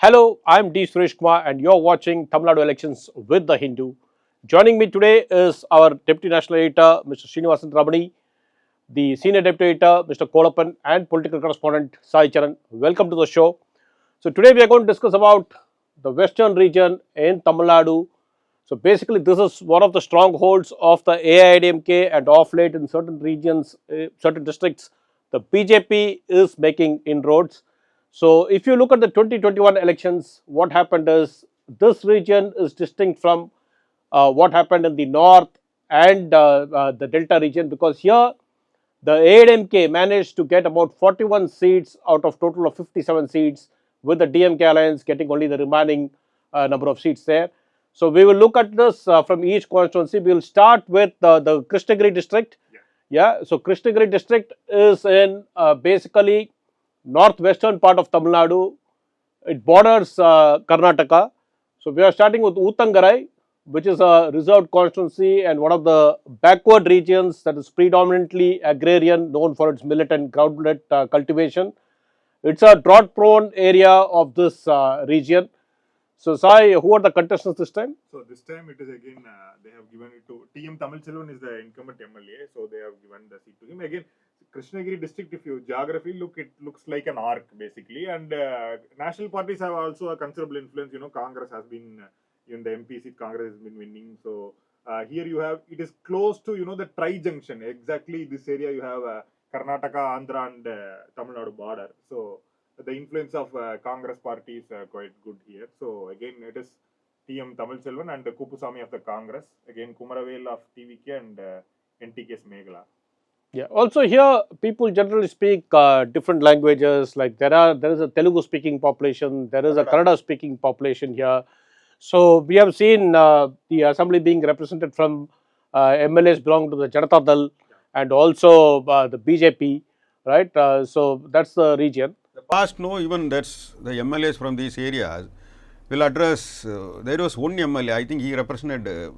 Hello, I'm D. Suresh Kumar, and you're watching Tamil Nadu elections with the Hindu. Joining me today is our Deputy National Editor, Mr. Srinivasan Ramani, the Senior Deputy Editor, Mr. Kolappan, and Political Correspondent Sai Charan. Welcome to the show. So today we are going to discuss about the Western region in Tamil Nadu. So basically, this is one of the strongholds of the AIDMK, and off late in certain regions, certain districts, the BJP is making inroads. So if you look at the 2021 elections, what happened is this region is distinct from what happened in the north and the Delta region, because here the AIDMK managed to get about 41 seats out of total of 57 seats, with the DMK alliance getting only the remaining number of seats there. So we will look at this from each constituency. We will start with the Krishnagiri district. Yeah, so Krishnagiri district is in basically northwestern part of Tamil Nadu. It borders Karnataka. So we are starting with Uttangarai, which is a reserved constituency and one of the backward regions that is predominantly agrarian, known for its millet and groundnut cultivation. It's a drought-prone area of this region. So, Sai, who are the contestants this time? So this time it is again they have given it to TM Tamil Selvan is the incumbent MLA, so they have given the seat to him. Again, Krishnagiri district, if you geography look, it looks like an arc basically, and national parties have also a considerable influence. You know, Congress has been in the MP seat, Congress has been winning. So here you have, it is close to the tri-junction. Exactly this area you have Karnataka, Andhra, and Tamil Nadu border. So the influence of Congress party is quite good here. So again, it is TM Tamil Selvan and Kupusamy of the Congress. Again, Kumaravel of TVK and NTK's Meghala. Yeah. Also here, people generally speak different languages. Like there is a Telugu speaking population, there is a Kannada speaking population here. So we have seen the assembly being represented from MLAs belonging to the Janata Dal and also the BJP, right? So that's the region. The past, no, even that's the MLAs from these areas will address. There was one MLA, I think he represented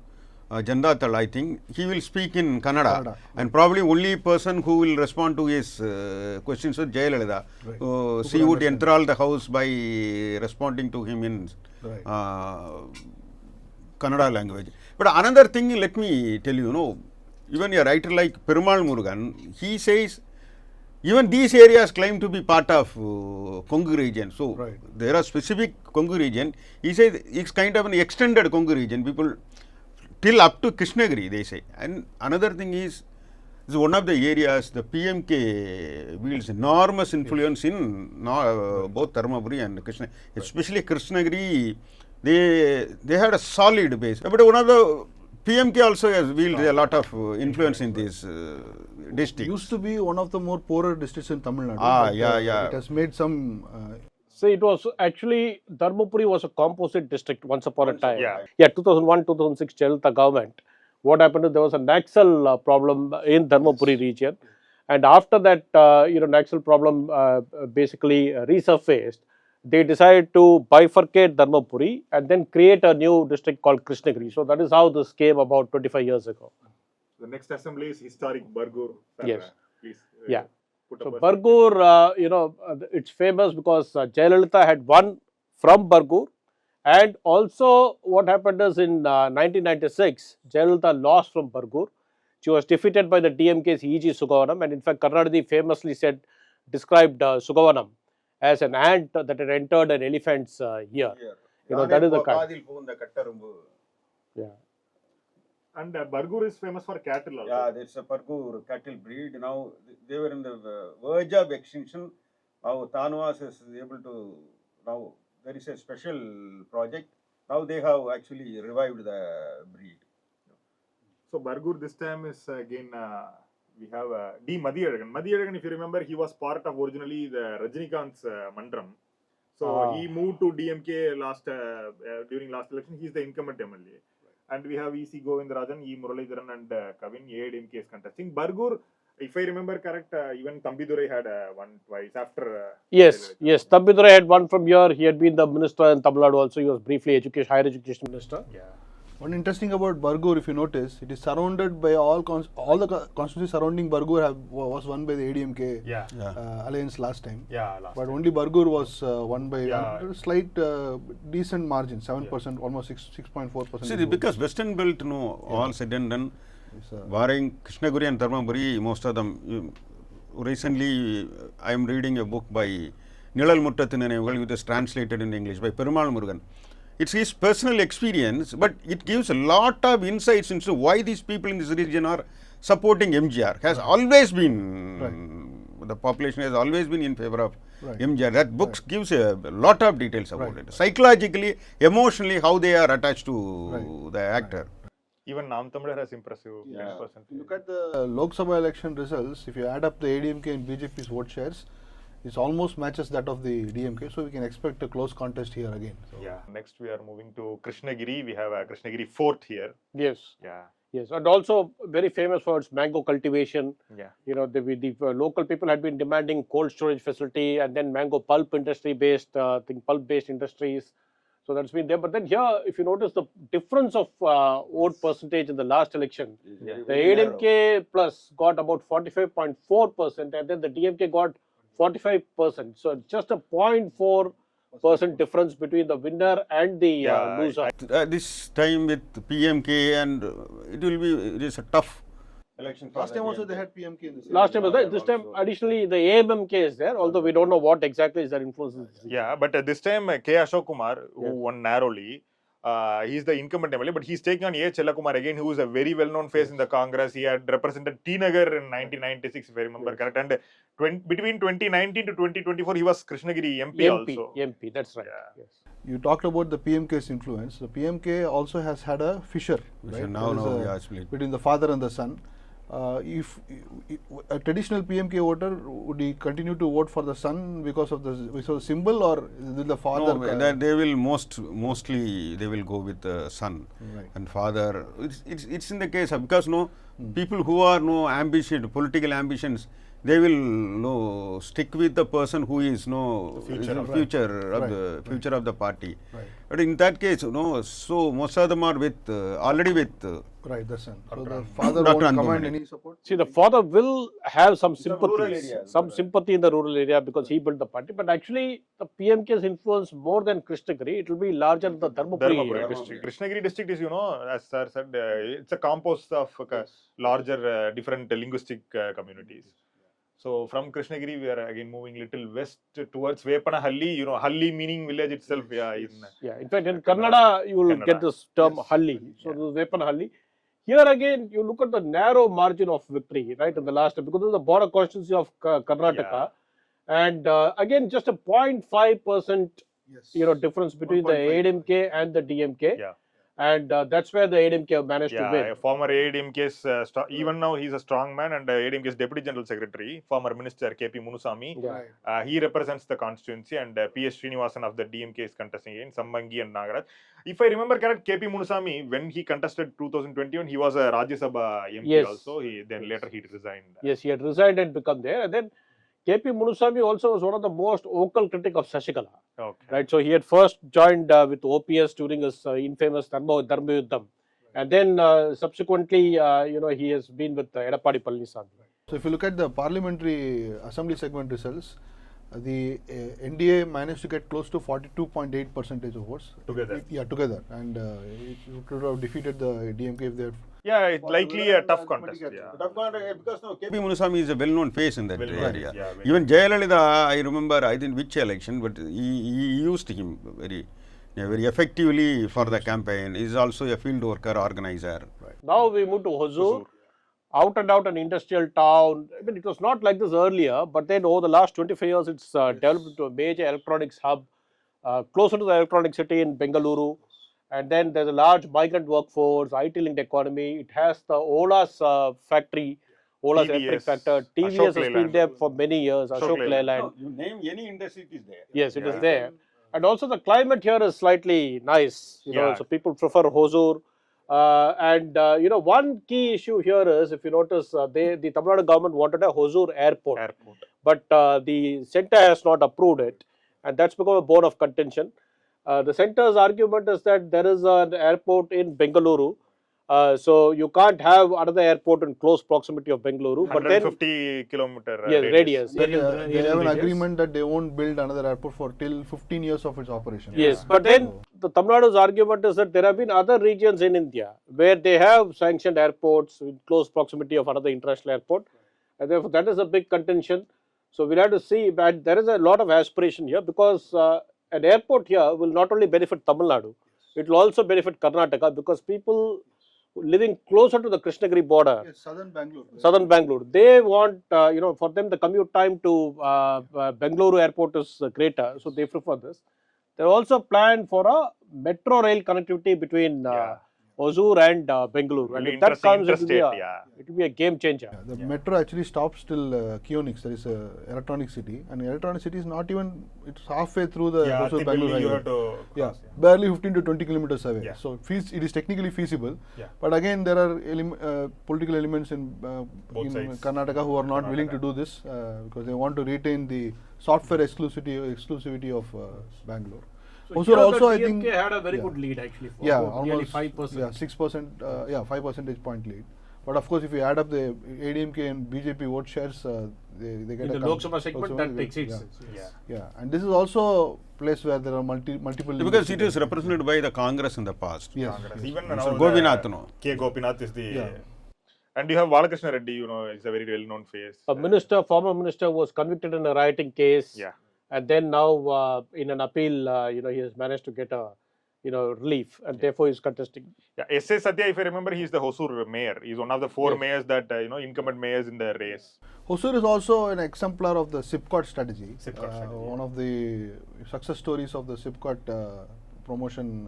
Jandatal, I think. He will speak in Kannada. And probably only person who will respond to his questions is Jayalalitha. Right. She would enthrall the house by responding to him in Kannada language. But another thing, let me tell you, even a writer like Perumal Murugan, he says, even these areas claim to be part of Kongu region. So, there are specific Kongu region. He says it's kind of an extended Kongu region. People till up to Krishnagiri, they say. And another thing is one of the areas the PMK wields enormous influence in both Dharmapuri and Krishna. Especially Krishnagiri, they had a solid base. But one of the PMK also has wielded a lot of influence in this district. Used to be one of the more poorer districts in Tamil Nadu. It has made some. So it was actually Dharmapuri was a composite district once upon a time. Yeah, 2001, 2006 Jayalalitha government. What happened is there was a Naxal problem in Dharmapuri region, and after that, Naxal problem basically resurfaced. They decided to bifurcate Dharmapuri and then create a new district called Krishnagiri. So that is how this came about 25 years ago. The next assembly is historic Bargur. Yes. Please. Yeah. So Bargur, it's famous because Jayalalitha had won from Bargur, and also what happened is in 1996, Jayalalitha lost from Bargur. She was defeated by the DMK's E.G. Sugavanam, and in fact, Karnadadi famously described Sugavanam as an ant that had entered an elephant's ear. That is the kind. Yeah. And Bargur is famous for cattle also. Yeah, there's a Bargur cattle breed. Now they were in the verge of extinction. Now Tanwas is able to, now there is a special project. Now they have actually revived the breed. So Bargur this time is again, we have D. Madiyalagan. Madiyalagan, if you remember, he was part of originally the Rajinikanth's Mandram. So he moved to DMK during last election. He is the incumbent MLA. And we have E.C. Govindarajan, E. Muralidharan and Kavin, AIDMK is contesting. Bargur, if I remember correct, even Thambidurai had won twice after. Yes, Thambidurai had won from here. He had been the minister in Tamil Nadu also. He was briefly higher education minister. Yeah. One interesting about Bargur, if you notice, it is surrounded by all the constituencies surrounding Bargur was won by the ADMK Yeah. alliance last time. Yeah, last But time. only Bargur was won by Yeah. a slight decent margin, 7%, almost 6.4%. See, because Western Belt, all said and done, It's, barring Krishnagiri and Dharmapuri, most of them. Recently, I am reading a book by Nilal Muttathinanayagal, which is translated in English by Perumal Murugan. It's his personal experience, but it gives a lot of insights into why these people in this region are supporting MGR. Has always been, the population has always been in favor of MGR. That book gives a lot of details about it. Psychologically, emotionally, how they are attached to the actor. Even Nam Tamil has impressive 10%. Look at the Lok Sabha election results. If you add up the ADMK and BJP's vote shares, it almost matches that of the DMK. So we can expect a close contest here again. So Yeah. Next we are moving to Krishnagiri. We have Krishnagiri 4th here. Yes. Yeah. Yes, and also very famous for its mango cultivation. Yeah. You know, the local people had been demanding cold storage facility and then mango pulp industry based, pulp based industries. So that's been there. But then here, if you notice the difference of vote percentage in the last election, the ADMK plus got about 45.4% and then the DMK got 45%. So it's just a 0.4% difference between the winner and the loser. This time with PMK and it is a tough election. last time also they had PMK in the same. Last time was there. This time, additionally, the AMMK is there, although we don't know what exactly is their influence. Yeah, but this time K. Ashok Kumar, who won narrowly, he's the incumbent MLA, but he's taking on A. Chellakumar again, who is a very well-known face in the Congress. He had represented T. Nagar in 1996, if I remember correct. And between 2019 to 2024, he was Krishnagiri MP also. MP, that's right. Yeah. Yes. You talked about the PMK's influence. The PMK also has had a fissure, right? Now, There is yeah, split. between the father and the son. If a traditional PMK voter, would he continue to vote for the son because of the symbol, or will the father? No, they will mostly they will go with the son and father. It's in the case of, because people who are political ambitions, they will stick with the person who is future of the party. Right. But in that case, so most of them are already with. Right, the son. So the father Dr. won't command Anbumani. any support. See, the father will have some rural sympathy, area, some sympathy in the rural area because he built the party. But actually, the PMK's influence more than Krishnagiri, it will be larger than the Dharmapuri district. Krishnagiri district is, as sir said, it's a compost of larger different linguistic communities. So from Krishnagiri, we are again moving little west towards Vepanahalli. Halli meaning village itself. Yeah, in fact, in Kannada, you will get this term Halli. So this is Vepanahalli. Here again, you look at the narrow margin of victory, right, in the last time, because of the border constituency of Karnataka. And again, just a 0.5% difference between the ADMK and the DMK. Yeah. And that's where the ADMK managed to win. Former ADMK's, even now he's a strong man, and ADMK's Deputy General Secretary, former Minister KP Munusamy. Yeah. He represents the constituency, and PS Srinivasan of the DMK is contesting against Sambangi and Nagaraj. If I remember correct, KP Munusamy, when he contested 2021, he was a Rajya Sabha MP also. Later he resigned. Yes, he had resigned and become there. And then KP Munusamy also was one of the most vocal critic of Shashikala. Okay. Right, so he had first joined with OPS during his infamous Dharma Yuddham, and then subsequently, he has been with Edappadi Palaniswamy. So if you look at the parliamentary assembly segment results, the NDA managed to get close to 42.8% of votes. Together. Together. And it could have defeated the DMK if they had. Yeah, it's likely a tough contest. Yeah. Because KP Munusamy is a well-known face in that area. Yeah, Even Jayalalitha, I remember, I didn't which election, but he used him very effectively for the campaign. He is also a field worker organizer. Right. Now we move to Hosur, out and out an industrial town. I mean, it was not like this earlier, but then over the last 25 years, it's developed into a major electronics hub, closer to the electronic city in Bengaluru. And then there's a large migrant workforce, IT-linked economy. It has the Ola's factory, Ola's electric factor. TVS has been there for many years. Ashok Leyland. You name any industry, it is there. Yes, it is there. And also the climate here is slightly nice. So people prefer Hosur. One key issue here is, if you notice, the Tamil Nadu government wanted a Hosur airport. But the centre has not approved it. And that's become a bone of contention. The centre's argument is that there is an airport in Bengaluru, so you can't have another airport in close proximity of Bengaluru. But then, 150 kilometer yes, radius. But, aerial they have an radius. agreement that they won't build another airport for till 15 years of its operation. Yes, but then the Tamil Nadu's argument is that there have been other regions in India where they have sanctioned airports in close proximity of another international airport, and therefore that is a big contention. So we'll have to see, but there is a lot of aspiration here because an airport here will not only benefit Tamil Nadu, it will also benefit Karnataka because people living closer to the Krishnagiri border, Yes, southern Bangalore. southern Bangalore, they want, for them the commute time to Bengaluru airport is greater, so they prefer this. They also planned for a metro rail connectivity between Hosur and Bengaluru. And Really if that comes, it interstate, will be a game changer. The metro actually stops till Kionix, there is a electronic city, and electronic city is not even, it's halfway through the Hosur Bangalore you highway. have to Yeah, barely 15 to 20 kilometers away. Yeah. So it is technically feasible. Yeah. But again, there are political elements in sides. Karnataka who are not willing to do this because they want to retain the software exclusivity of Bangalore. Hosur also, I think, had a very yeah. good lead actually. For yeah, nearly almost 5%. Yeah, 6%. 5 percentage point lead. But of course, if you add up the ADMK and BJP vote shares, they get In a the Lok Sabha segment, that exceeds it. Yeah, and this is also a place where there are multiple. Because it is represented by the Congress in the past. Yes. Congress. Even Mr. now Gopinath, no? K. Gopinath is the... Yeah. And you have Balakrishna Reddy, is a very well-known face. A former minister was convicted in a rioting case. Yeah. And then now in an appeal, he has managed to get a, relief, and therefore he's contesting. Yeah, S.A. Satya, if I remember, he is the Hosur mayor. He is one of the 4 mayors that, incumbent mayors in the race. Hosur is also an exemplar of the SIPCOT strategy. SIPCOT strategy, One of the success stories of the SIPCOT promotion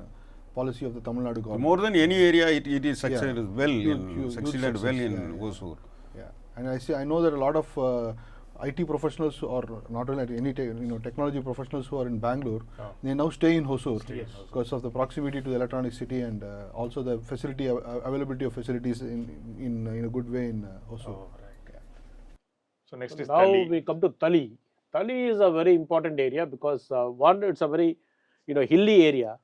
policy of the Tamil Nadu government. More than any area, it is succeeded Yeah. well Huge succeeded success, well in yeah. Hosur. Yeah, and I know that a lot of IT professionals, or not only any technology professionals who are in Bangalore, they now stay in Hosur because of the proximity to the electronic city and also the facility availability of facilities in a good way in Hosur. Oh, right. So next is Now Tali. we come to Tali. Tali is a very important area because one, it's a very hilly area,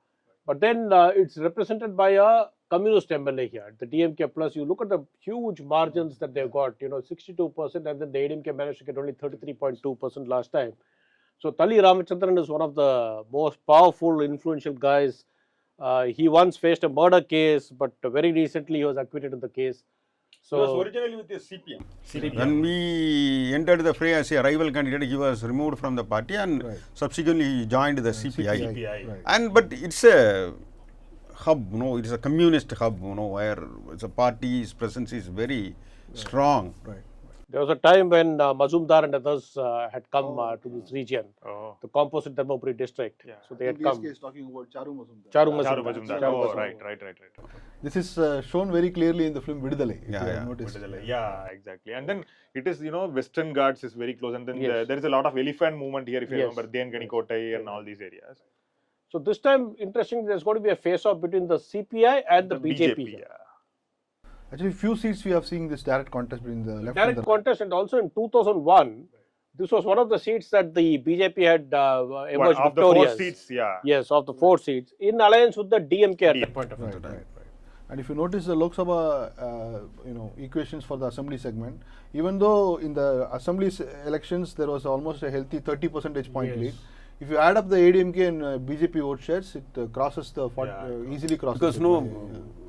but then it's represented by a communist MLA here, the DMK plus. You look at the huge margins that they've got, 62%, and then the ADMK managed to get only 33.2% last time. So Tali Ramachandran is one of the most powerful, influential guys. He once faced a murder case, but very recently he was acquitted in the case. So originally with the CPM. When we entered the fray as a rival candidate, he was removed from the party and subsequently he joined the CPI. Right. But it's a hub, it is a communist hub, where the party's presence is very strong. Right. there was a time when Mazumdar and others had come to this region, the composite Dharmapuri district. Yeah. So they had In come. this case, talking about Charu Mazumdar. Charu Charu Mazumdar. Majumdar. Oh, right. This is shown very clearly in the film Vidudalai. if Yeah, you have yeah. noticed. Yeah, exactly. And then it is, Western Ghats is very close. And then Yes. there is a lot of elephant movement here, if you Yes. remember, Denkani Kotai and all these areas. So this time, interestingly, there's going to be a face-off between the CPI and the BJP. yeah. Actually, few seats we have seen this direct contest between the left and Direct the contest, and also in 2001, this was one of the seats that the BJP had emerged Of the 4 victorious. seats, yeah. Yes, of the 4 seats, in alliance with the DMK at that point of right, time. right. And if you notice the Lok Sabha, equations for the assembly segment, even though in the assembly elections there was almost a healthy 30 percentage point Yes. lead, if you add up the ADMK and BJP vote shares, it crosses the easily crosses. Because it.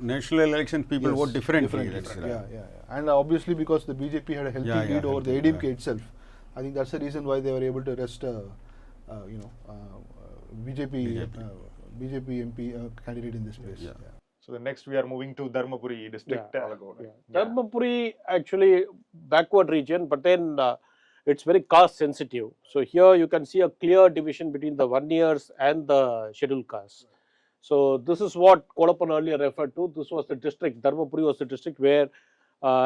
national elections people Yes, vote differently. differently. Yeah. And obviously because the BJP had a healthy lead over the ADMK itself, I think that's the reason why they were able to arrest, BJP MP candidate in this place. Yeah. So the next we are moving to Dharmapuri district. Dharmapuri actually backward region, but then it's very caste sensitive. So here you can see a clear division between the 1 years and the scheduled caste. So this is what Kolappan earlier referred to. This was the district, Dharmapuri was the district where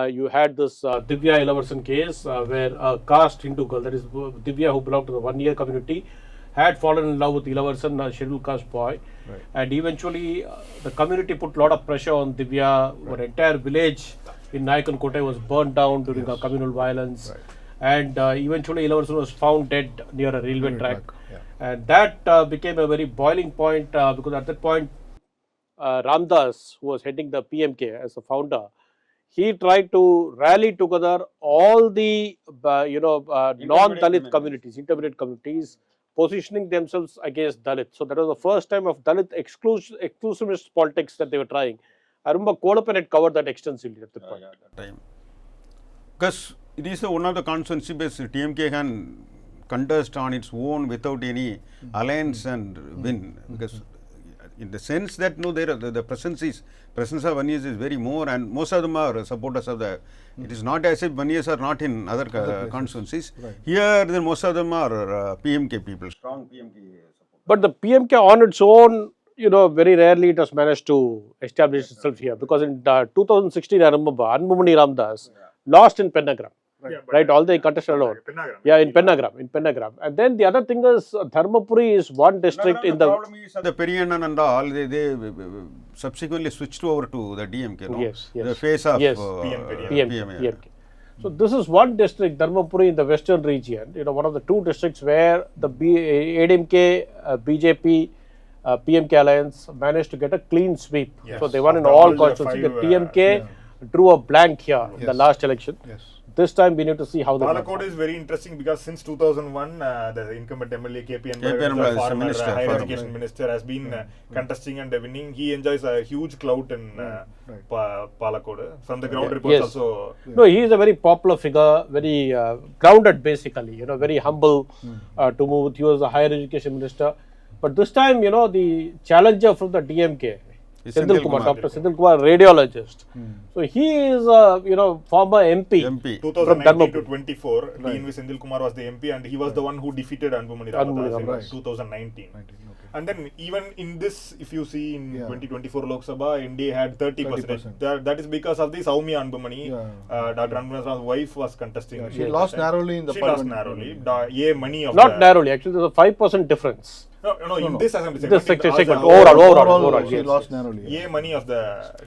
you had this Divya Ilavarsan case where a caste Hindu girl, that is Divya, who belonged to the 1 year community, had fallen in love with Ilavarsan, a scheduled caste boy. Right. And eventually the community put a lot of pressure on Divya. An entire village in Nayakan Kotai was burned down during a communal violence. Right. And eventually Ilavarsan was found dead near a railway track. Yeah. And that became a very boiling point because at that point, Ramdas, who was heading the PMK as a founder, he tried to rally together all the non-Dalit communities, intermediate communities, positioning themselves against Dalit. So that was the first time of Dalit exclusivist politics that they were trying. I remember Kolappan had covered that extensively at that point. Time. Because it is one of the constituency based TMK can contest on its own without any alliance and win. Because in the sense that the presence of Vaniyas is very more, and most of them are supporters of the. It is not as if Vaniyas are not in other constituencies. Right. Here, then most of them are PMK people, strong PMK supporters. But the PMK on its own, very rarely it has managed to establish itself here, because in 2016, I remember Anbumani Ramdas lost in Pennagram. Right, all they contested alone. Yeah, in Pennagram. And then the other thing is, Dharmapuri is one district in the. problem is the Periyanan and all, they subsequently switched over to the DMK. No? Yes. The face of Yes. PMK. So this is one district, Dharmapuri, in the western region. One of the two districts where the ADMK, BJP, PMK alliance managed to get a clean sweep. Yes. So they won in After all all the constituencies. The five, TMK drew a blank here in the Yes. last election. Yes. This time we need to see how they Palakkad is very interesting because since 2001, the incumbent MLA KP KP the Anbal is former minister, higher former. education minister, has been contesting and winning. He enjoys a huge clout in Palakkad. From the ground reports Yes. also. No, he is a very popular figure, very grounded basically, very humble to move with. He was a higher education minister. But this time, the challenger from the DMK, Is Senthil Senthil Kumar, Kumar. Dr. Senthil Kumar, radiologist. So he is a, former MP. 2019 to 24, DNV Senthil Kumar was the MP and he was the one who defeated Anbumani Ramadas in Right. 2019. Okay. And then even in this, if you see in Yeah. 2024 Lok Sabha, NDA had 30%. That is because of the Soumya Anbumani. Dr. Anbumani's wife was contesting. Yeah, she lost narrowly in the She lost parliament. narrowly. Money of Not narrowly, actually, there's a 5% difference. No, in this assembly This segment. segment, Overall, overall, she yes, lost narrowly. Yeah, money of the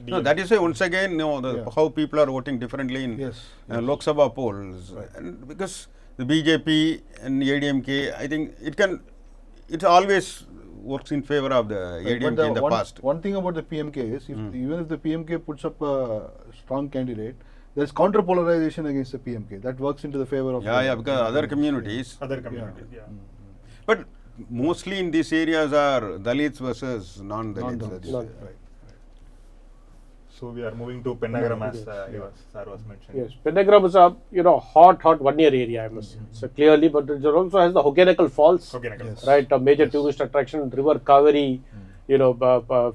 No, that is why once again, how people are voting differently in Yes. Lok Sabha polls. And because the BJP and ADMK, I think it always works in favor of the ADMK in the past. One thing about the PMK is, even if the PMK puts up a strong candidate, there is counter polarization against the PMK. That works into the favor of. Because other communities. other communities. Yeah. But mostly in these areas are Dalits versus non-Dalits. Non-Dalits. Right. So we are moving to Pennagram as Sir was mentioning. Yes, Pennagram is a hot 1 year area, I must say. So clearly, but it also has the Hogenakkal Falls, Okay, Yes. right? A major tourist attraction. River Kaveri,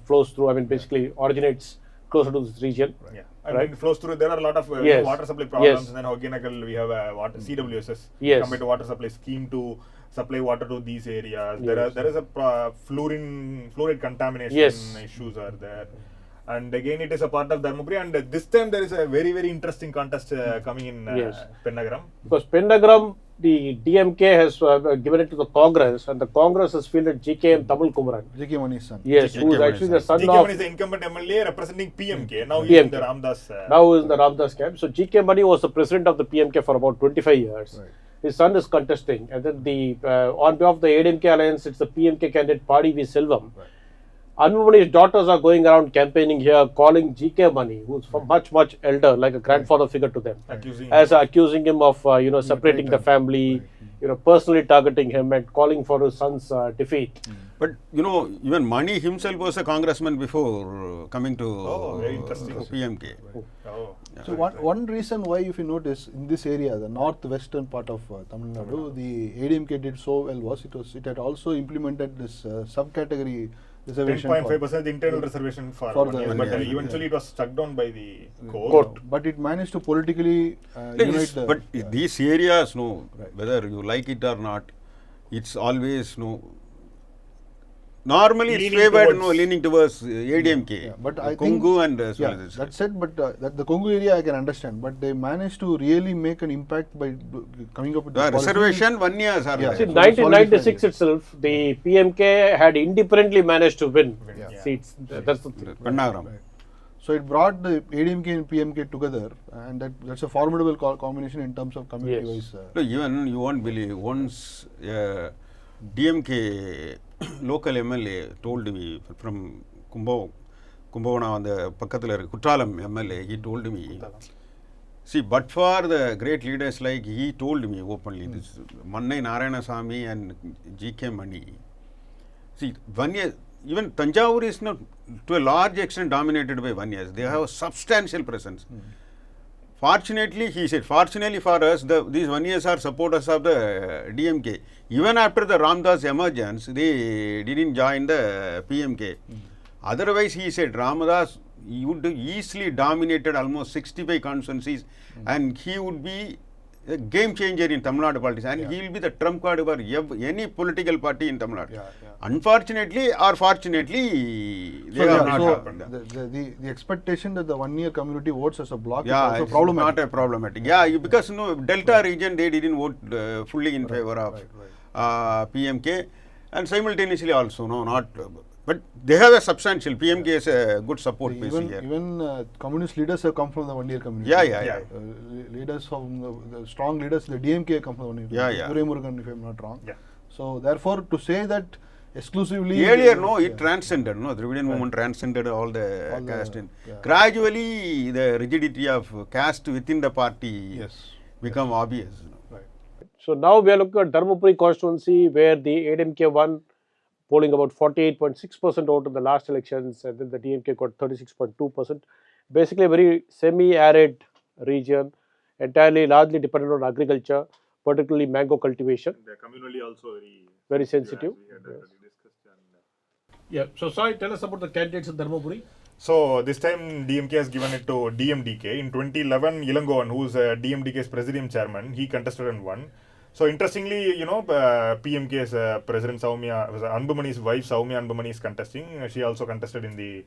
flows through. I mean, basically originates closer to this region. Yeah. And Right. when it flows through, there are a lot of Yes. water supply problems. Yes. And then Hogenakkal, we have a CWSS, Yes. combined water supply scheme to supply water to these areas. Yes. There is a fluoride contamination Yes. issues are there. And again, it is a part of Dharmapuri. And this time, there is a very, very interesting contest coming in Yes. Pennagram. Because Pennagram, the DMK has given it to the Congress, and the Congress has fielded GKM Tamil Kumaran. J.K. Mani's son. Yes, GK who is Mani's actually the son GK of. is the incumbent MLA representing PMK. Now he is in the Ramdas. Now is in the Ramdas camp. So GK Mani was the president of the PMK for about 25 years. Right. His son is contesting, and then the on behalf of the ADMK alliance, it's the PMK candidate Padi V Selvam. Right. Anbumani's daughters are going around campaigning here, calling GK Mani, who's much elder, like a grandfather figure to them, accusing him of separating the family, personally targeting him and calling for his son's defeat. But even Mani himself was a congressman before coming to very interesting. PMK. Oh. So one reason why, if you notice, in this area, the northwestern part of Tamil Nadu, the ADMK did so well was it had also implemented this subcategory reservation. 10.5% internal reservation for 1 year, but eventually it was struck down by the court. But it managed to politically unite the. But these areas, whether you like it or not, it's always normally it's favored leaning towards ADMK. But I Kongu think, and as well as that's it. But that the Kongu area I can understand, but they managed to really make an impact by coming up with the reservation 1 year. Yeah. See, in 1996 itself, the PMK had independently managed to win seats. That's the thing. Pennagram. Right. So it brought the ADMK and PMK together, and that's a formidable combination in terms of community-wise. Even you won't believe, once DMK local MLA told me from Kumbavana on the Pakkathila Kuttalam MLA, he told me, see, but for the great leaders like, he told me openly, this Mannai Narayanasamy and G.K. Mani. See, Vanyas, even Tanjavur is not to a large extent dominated by Vanyas. They have a substantial presence. Fortunately, he said, fortunately for us, these Vanyas are supporters of the DMK. Even after the Ramdas emergence, they didn't join the PMK. Otherwise, he said, Ramadas would easily dominated almost 65 constituencies and he would be a game changer in Tamil Nadu politics and he will be the trump card over any political party in Tamil Nadu. Unfortunately or fortunately, they have not happened. The expectation that the 1 year community votes as a bloc is Yeah, also it's problematic. not a problematic. Yeah, because Delta region, they didn't vote fully in favor of PMK and simultaneously also, not... But they have a substantial, PMK is a good support base here. Even communist leaders have come from the 1 year community. Yeah. Leaders from the strong leaders, the DMK come from the 1 year community. Yeah. Murugan, if I am not wrong. Yeah. So therefore, to say that exclusively... Earlier, it transcended, the Dravidian movement transcended all the caste. Gradually, the rigidity of caste within the party become obvious. So now we are looking at Dharmapuri constituency where the ADMK won, polling about 48.6% out in the last elections, and then the DMK got 36.2%. Basically a very semi-arid region, entirely largely dependent on agriculture, particularly mango cultivation. The communally also very sensitive. We had already discussed. Yeah. So Sai, tell us about the candidates in Dharmapuri. So this time DMK has given it to DMDK. In 2011, Ilangovan, who is DMDK's Presidium Chairman, he contested and won. So interestingly, PMK's President Soumya, Anbumani's wife Soumya Anbumani is contesting. She also contested in the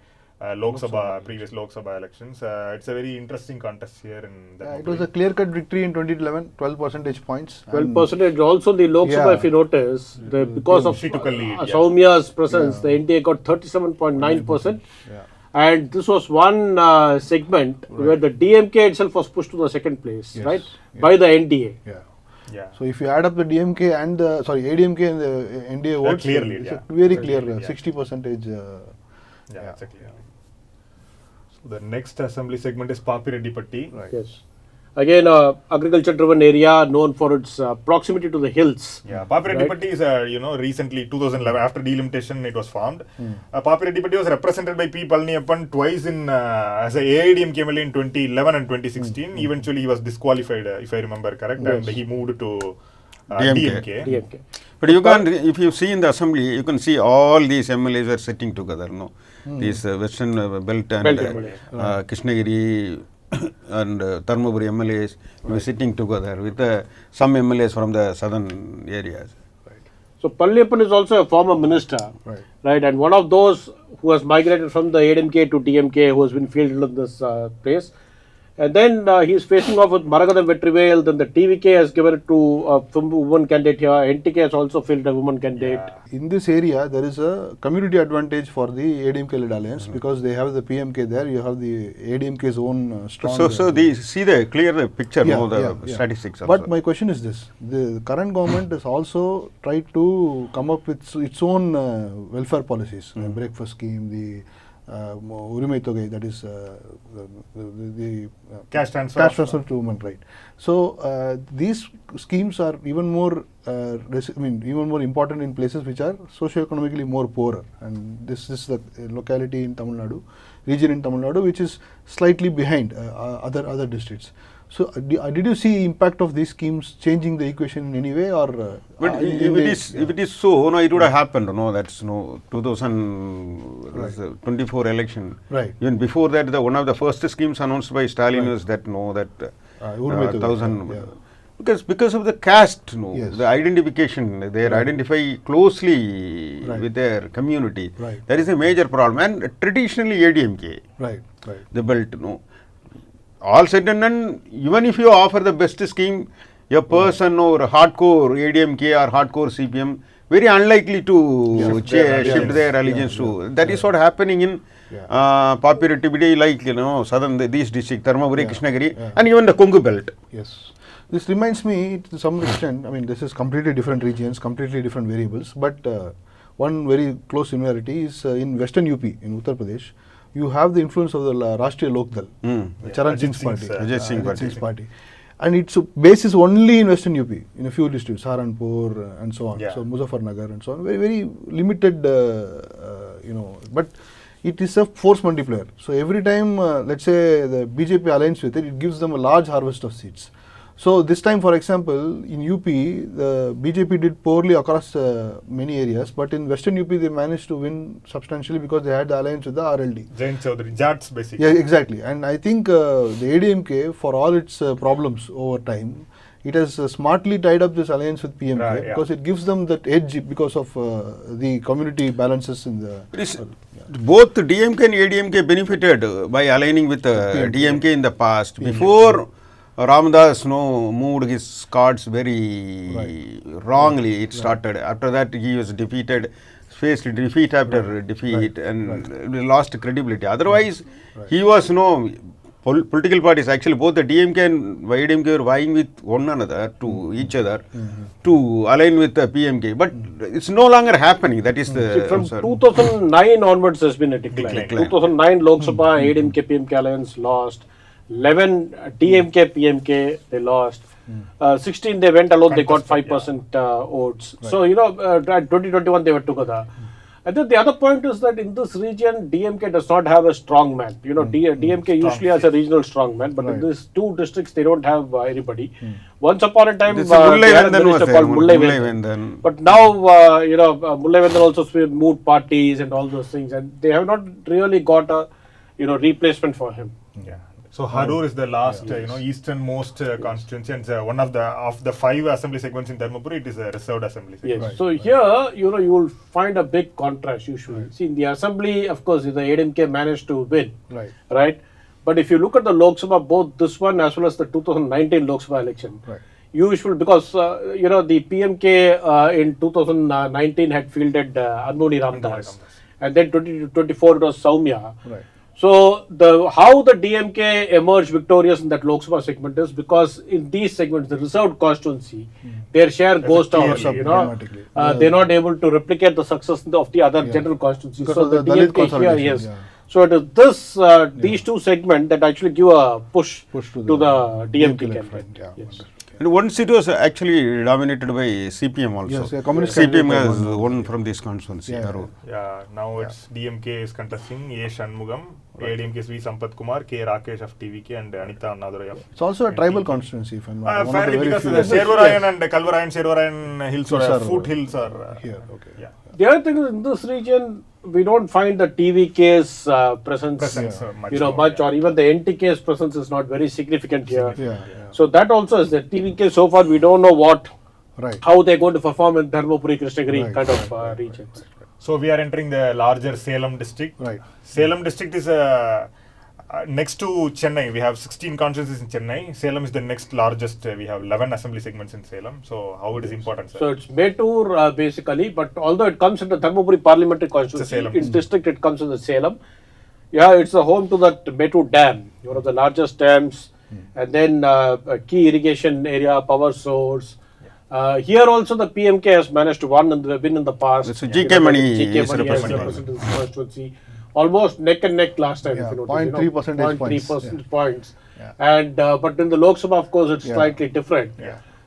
previous Lok Sabha elections. It's a very interesting contest here in the it was a clear-cut victory in 2011, 12 percentage points. 12%. Also the Lok Sabha, if you notice, because of she took a lead, Soumya's presence, the NDA got 37.9%. And this was one segment where the DMK itself was pushed to the second place, by the NDA. Yeah. So if you add up the DMK and the ADMK and the NDA votes, clearly, it's a very clear 60 percentage. Exactly. So the next assembly segment is Papireddipatti. Yes. Again, agriculture-driven area known for its proximity to the hills. Yeah, Papireddipatti is recently 2011 after delimitation it was formed. Papireddipatti was represented by P. Palniyappan twice in as a AIDMK MLA in 2011 and 2016. Eventually, he was disqualified, if I remember correct, and he moved to DMK. But you can, if you see in the assembly, you can see all these MLAs are sitting together. These Western Belt and Krishnagiri and Dharmapuri MLAs were sitting together with some MLAs from the southern areas. So Palniyappan is also a former minister, right? And one of those who has migrated from the ADMK to DMK, who has been fielded in this place. And then he is facing off with Maragadam Vetrivel. Then the TVK has given it to a woman candidate here. NTK has also fielded a woman candidate. In this area, there is a community advantage for the ADMK-led alliance because they have the PMK there. You have the ADMK's own strong. So they see the clear picture, the statistics. Also. But my question is this: the current government has also tried to come up with its own welfare policies, breakfast scheme, the Urimai Togai, that is the cash transfer to women, right? So these schemes are even more, even more important in places which are socio-economically more poorer, and this is the locality in Tamil Nadu, region in Tamil Nadu, which is slightly behind other districts. So, did you see impact of these schemes changing the equation in any way, or? But if it is so, it would have happened. That's 2024 election. Right. Even before that, one of the first schemes announced by Stalin was that 1,000. Because of the caste, the identification, they identify closely with their community. That is a major problem, and traditionally ADMK. The belt, all said and done, even if you offer the best scheme, a person or hardcore ADMK or hardcore CPM, very unlikely to shift their allegiance to. That is what happening in Papireddipatti, like southern these districts, Dharmapuri, Krishnagiri, and even the Kongu belt. Yes. This reminds me to some extent, I mean, this is completely different regions, completely different variables, but one very close similarity is in Western UP, in Uttar Pradesh, you have the influence of the Rashtriya Lok Dal, Charan Singh's party. Ajit Singh's party. And its base is only in Western UP, in a few districts, Saharanpur and so on, so Muzaffarnagar and so on, very, very limited, but it is a force multiplier. So every time, let's say the BJP aligns with it, it gives them a large harvest of seats. So this time, for example, in UP, the BJP did poorly across many areas, but in Western UP, they managed to win substantially because they had the alliance with the RLD. Jain Chaudhary, Jats basically. Yeah, exactly. And I think the ADMK, for all its problems over time, it has smartly tied up this alliance with PMK because it gives them that edge because of the community balances in the... Both DMK and ADMK benefited by aligning with DMK in the past. Before Ramdas moved his cards very wrongly, it started. After that, he was defeated, faced defeat after defeat, and lost credibility. Otherwise, he was political parties. Actually, both the DMK and ADMK were vying with one another to each other to align with the PMK. But it's no longer happening. That is the from 2009 onwards has been a decline. 2009 Lok Sabha ADMK PMK alliance lost. 11 DMK PMK they lost. 16 they went alone. They got 5% votes. So at 2021 they were together. I think the other point is that in this region, DMK does not have a strong man. DMK usually has a regional strong man, but in these two districts, they don't have anybody. Once upon a time, they had a minister called Mullai Vendan. But now, Mullai Vendan also moved parties and all those things, and they have not really got a, replacement for him. Yeah. So Hosur is the last, easternmost constituency, and one of the 5 assembly segments in Dharmapuri, it is a reserved assembly segment. Yes. So here, you will find a big contrast usually. See, in the assembly, of course, the ADMK managed to win, right? But if you look at the Lok Sabha, both this one as well as the 2019 Lok Sabha election, usually because the PMK in 2019 had fielded Anmoni Ramdas, and then 2024 it was Soumya. So how the DMK emerged victorious in that Lok Sabha segment is because in these segments, the reserved constituency, their share goes down. They're not able to replicate the success of the other general constituencies. So the DMK here, yes. So it is these two segments that actually give a push to the DMK campaign. And once it was actually dominated by CPM also. Yes, Communist CPM has won from this constituency. Now it's DMK is contesting A. Shanmugam, ADMK is V. Sampath Kumar, K. Rakesh of TVK, and Anita Nadurai. It's also a tribal constituency, if I'm not fairly, because Servarayan and Kalvarayan, Servarayan hills or foothills are here. The other thing is in this region, we don't find the TVK's presence much, or even the NTK's presence is not very significant here. So that also is the TVK. So far, we don't know how they're going to perform in Dharmapuri, Krishnagiri kind of regions. So we are entering the larger Salem district. Salem district is next to Chennai. We have 16 constituencies in Chennai. Salem is the next largest. We have 11 assembly segments in Salem. So how it is important, sir? So it's Mettur basically, but although it comes in the Dharmapuri parliamentary constituency, its district it comes in the Salem. Yeah, it's the home to that Mettur Dam, one of the largest dams, and then a key irrigation area, power source. Here also the PMK has managed to win in the past. So GK Mani is represented this constituency. Almost neck and neck last time, if you notice. 0.3 percentage points. And but in the Lok Sabha, of course, it's slightly different.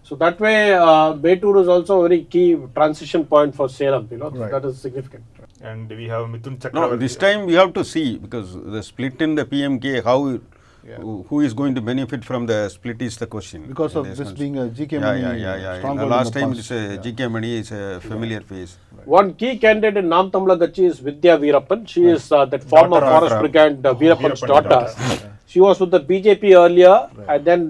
So that way, Mettur is also a very key transition point for Salem. That is significant. And we have Mithun Chakravarti. No, this time we have to see, because the split in the PMK, how who is going to benefit from the split is the question. Because of this being a GK Mani. The last time it's a GK Mani is a familiar face. One key candidate in Nam Tamla Kachi is Vidya Veerappan. She is that former Forest Brigade Veerappan's daughter. She was with the BJP earlier and then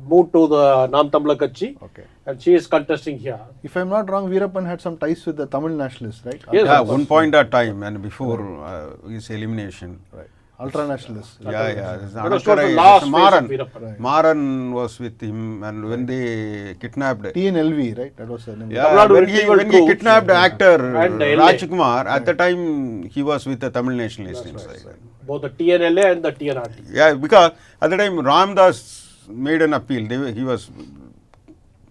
moved to the Nam Tamla Kachi. And she is contesting here. If I'm not wrong, Veerappan had some ties with the Tamil nationalists, right? Yes, at one point at time and before his elimination. Ultra nationalists. That was the last Maran was with him, and when they kidnapped TNLV, right? That was the name. When he kidnapped actor Rajkumar, at the time he was with the Tamil nationalists inside. Both the TNLA and the TNRT. Yeah, because at the time Ramdas made an appeal. He was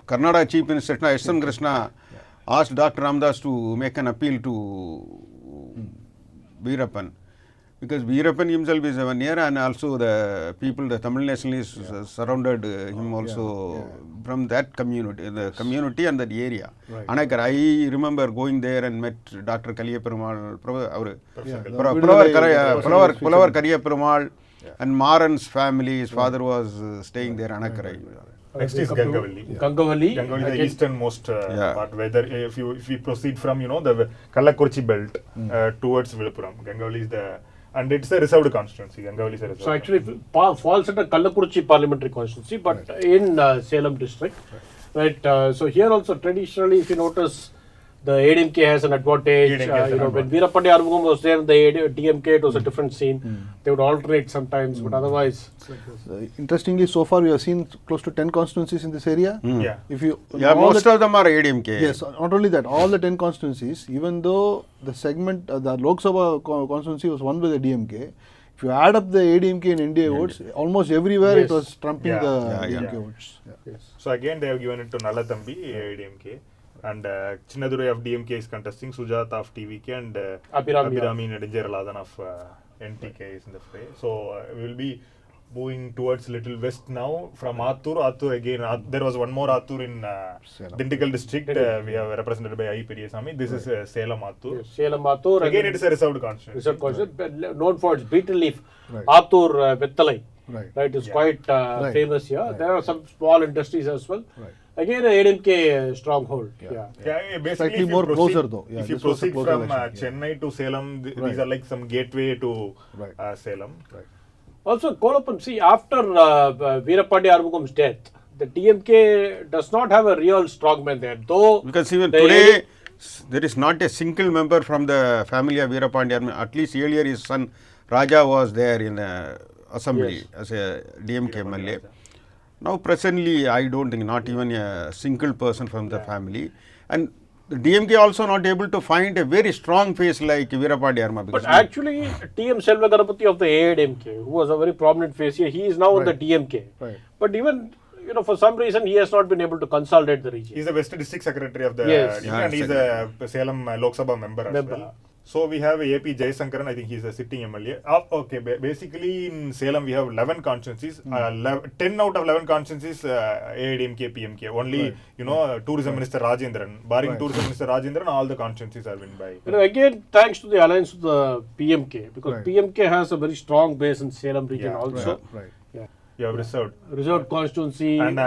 Karnataka Chief Minister S.N. Krishna asked Dr. Ramdas to make an appeal to Veerappan. Because Veerappan himself is a near, and also the people, the Tamil nationalists surrounded him also from that community, the community and that area. Right. Anakar, I remember going there and met Dr. Kaliya Perumal, Pulavar Kaliya Perumal, and Maran's family, his father was staying there, Anakarai. Next is Gangavalli. Gangavalli. Gangavalli is the easternmost part. Whether if we proceed from the Kallakurichi belt towards Viluppuram, Gangavalli is the, and it's a reserved constituency. Gangavalli is a reserved. So actually it falls under Kallakurichi parliamentary constituency, but in Salem district, right? So here also traditionally, if you notice, the ADMK has an advantage. When Veerappan Arumugam was there, the DMK, it was a different scene. They would alternate sometimes, but otherwise. It's like this. Interestingly, so far we have seen close to 10 constituencies in this area. Yeah. If you Most of them are ADMK. Yes, not only that, all the 10 constituencies, even though the segment, the Lok Sabha constituency was won by the DMK, if you add up the ADMK and NDA votes, almost everywhere it was trumping the DMK votes. Yes. So again, they have given it to Nalathambi, ADMK. And Chinnadurai of DMK is contesting, Sujata of TVK, and Abhirami Nedinjaraladhan of NTK is in the fray. So we will be moving towards little west now from Attur again. There was one more Attur in Dindigul district. We have represented by I. Periyasamy. This is Salem Attur. Yes, Salem Attur. Again, it is a reserved constituency. Reserved constituency, known for its beetle leaf. Attur Vettalai. Right. It's quite famous here. Right. There are some small industries as well. Right. Again, a ADMK stronghold. Basically, Slightly if you more proceed, closer though. if you this was a proceed closer from election, Chennai to Salem, these are like some gateway to Salem. Right. Also, Kolappan, see, after Veerappan Arumugam's death, the DMK does not have a real strongman there. Though because even today, there is not a single member from the family of Veerappan. At least earlier his son Raja was there in the assembly as a DMK MLA. Now presently, I don't think, not even a single person from the family. And the DMK also not able to find a very strong face like Veerappan Yarma. But actually, TM Selvaganapati of the ADMK, who was a very prominent face here, he is now in the DMK. Right. But even, for some reason, he has not been able to consolidate the region. He is the West District Secretary of the Yes. DMK, and he is a Salem Lok Sabha member as well. So we have AP Jayasankaran, I think he is a sitting MLA. Okay, basically in Salem we have 11 constituencies. 10 out of 11 constituencies ADMK, PMK. Only, Tourism Minister Rajendran. Barring Tourism Minister Rajendran, all the constituencies are won by. Again, thanks to the alliance with the PMK, because PMK has a very strong base in Salem region also. Right. You have Reserved constituency. And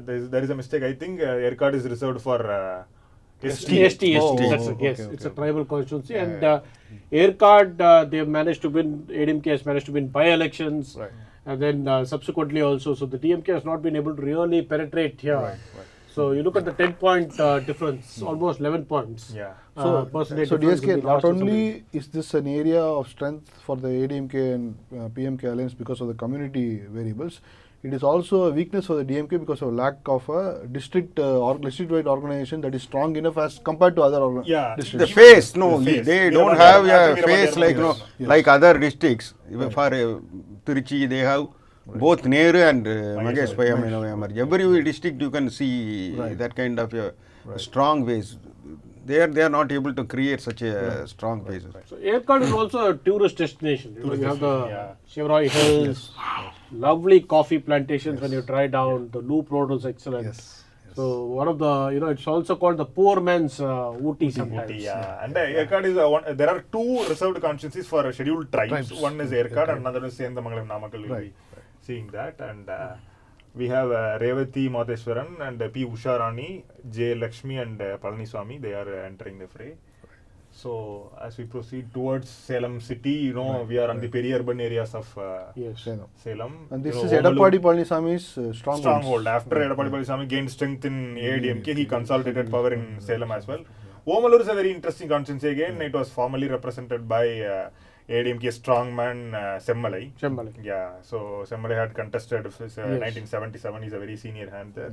there is a mistake. I think Erkard is reserved for ST. That's it, yes. It's a tribal constituency. And Erkard, they have managed to win, ADMK has managed to win by-elections. Right. And then subsequently also, so the DMK has not been able to really penetrate here. Right. So you look at the 10-point difference, almost 11 points. Yeah. So percentage so difference in DSK, the not last only is this an area of strength for the ADMK and PMK alliance because of the community variables, it is also a weakness for the DMK because of lack of a district-wide organization that is strong enough as compared to other districts. The face, they don't have a Veerappan face like like other districts. Even for Tiruchi, they have both Nehru and Magesh Payam. Every district you can see that kind of a strong base. They are not able to create such a strong base. So Erkard is also a tourist destination. You have the Shivroy Hills, lovely coffee plantations when you try down. The loop road was excellent. Yes. So one of the, it's also called the poor man's Ooty sometimes. And Erkard is there are two reserved constituencies for scheduled tribes. One is Erkard and another is Sendamangalam Namakkal. Will be seeing that. And we have Revati Madheswaran and P. Usharani, J. Lakshmi and Palaniswamy. They are entering the fray. So as we proceed towards Salem city, we are on the peri-urban areas of Salem. And this is Edappadi Palaniswamy's stronghold. After Edappadi Palaniswamy gained strength in ADMK, he consolidated power in Salem as well. Omalur is a very interesting constituency again. It was formerly represented by ADMK strongman Semmalai. Yeah, so Semmalai had contested 1977. He's a very senior hand there.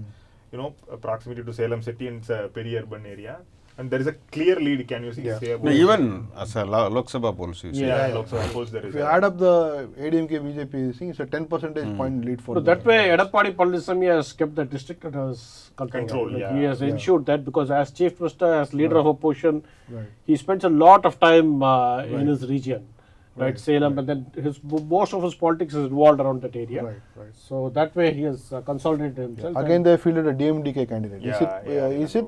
Proximity to Salem city, and it's a peri-urban area. And there is a clear lead. Can you see? Yeah. Here? No, even as a Lok Sabha polls, you see. Yeah, Lok Sabha polls there If is. you add up the ADMK BJP thing, it's a 10 percentage point lead for So that way, Edappadi Palaniswamy has kept the district under his control. Like, yeah. he has ensured that, because as chief minister, as leader of opposition, Right. he spends a lot of time in his region, right, Salem, and then most of his politics is revolved around that area. Right, right. So that way, he has consolidated himself. Again, they fielded a DMDK candidate. Yeah, Is it?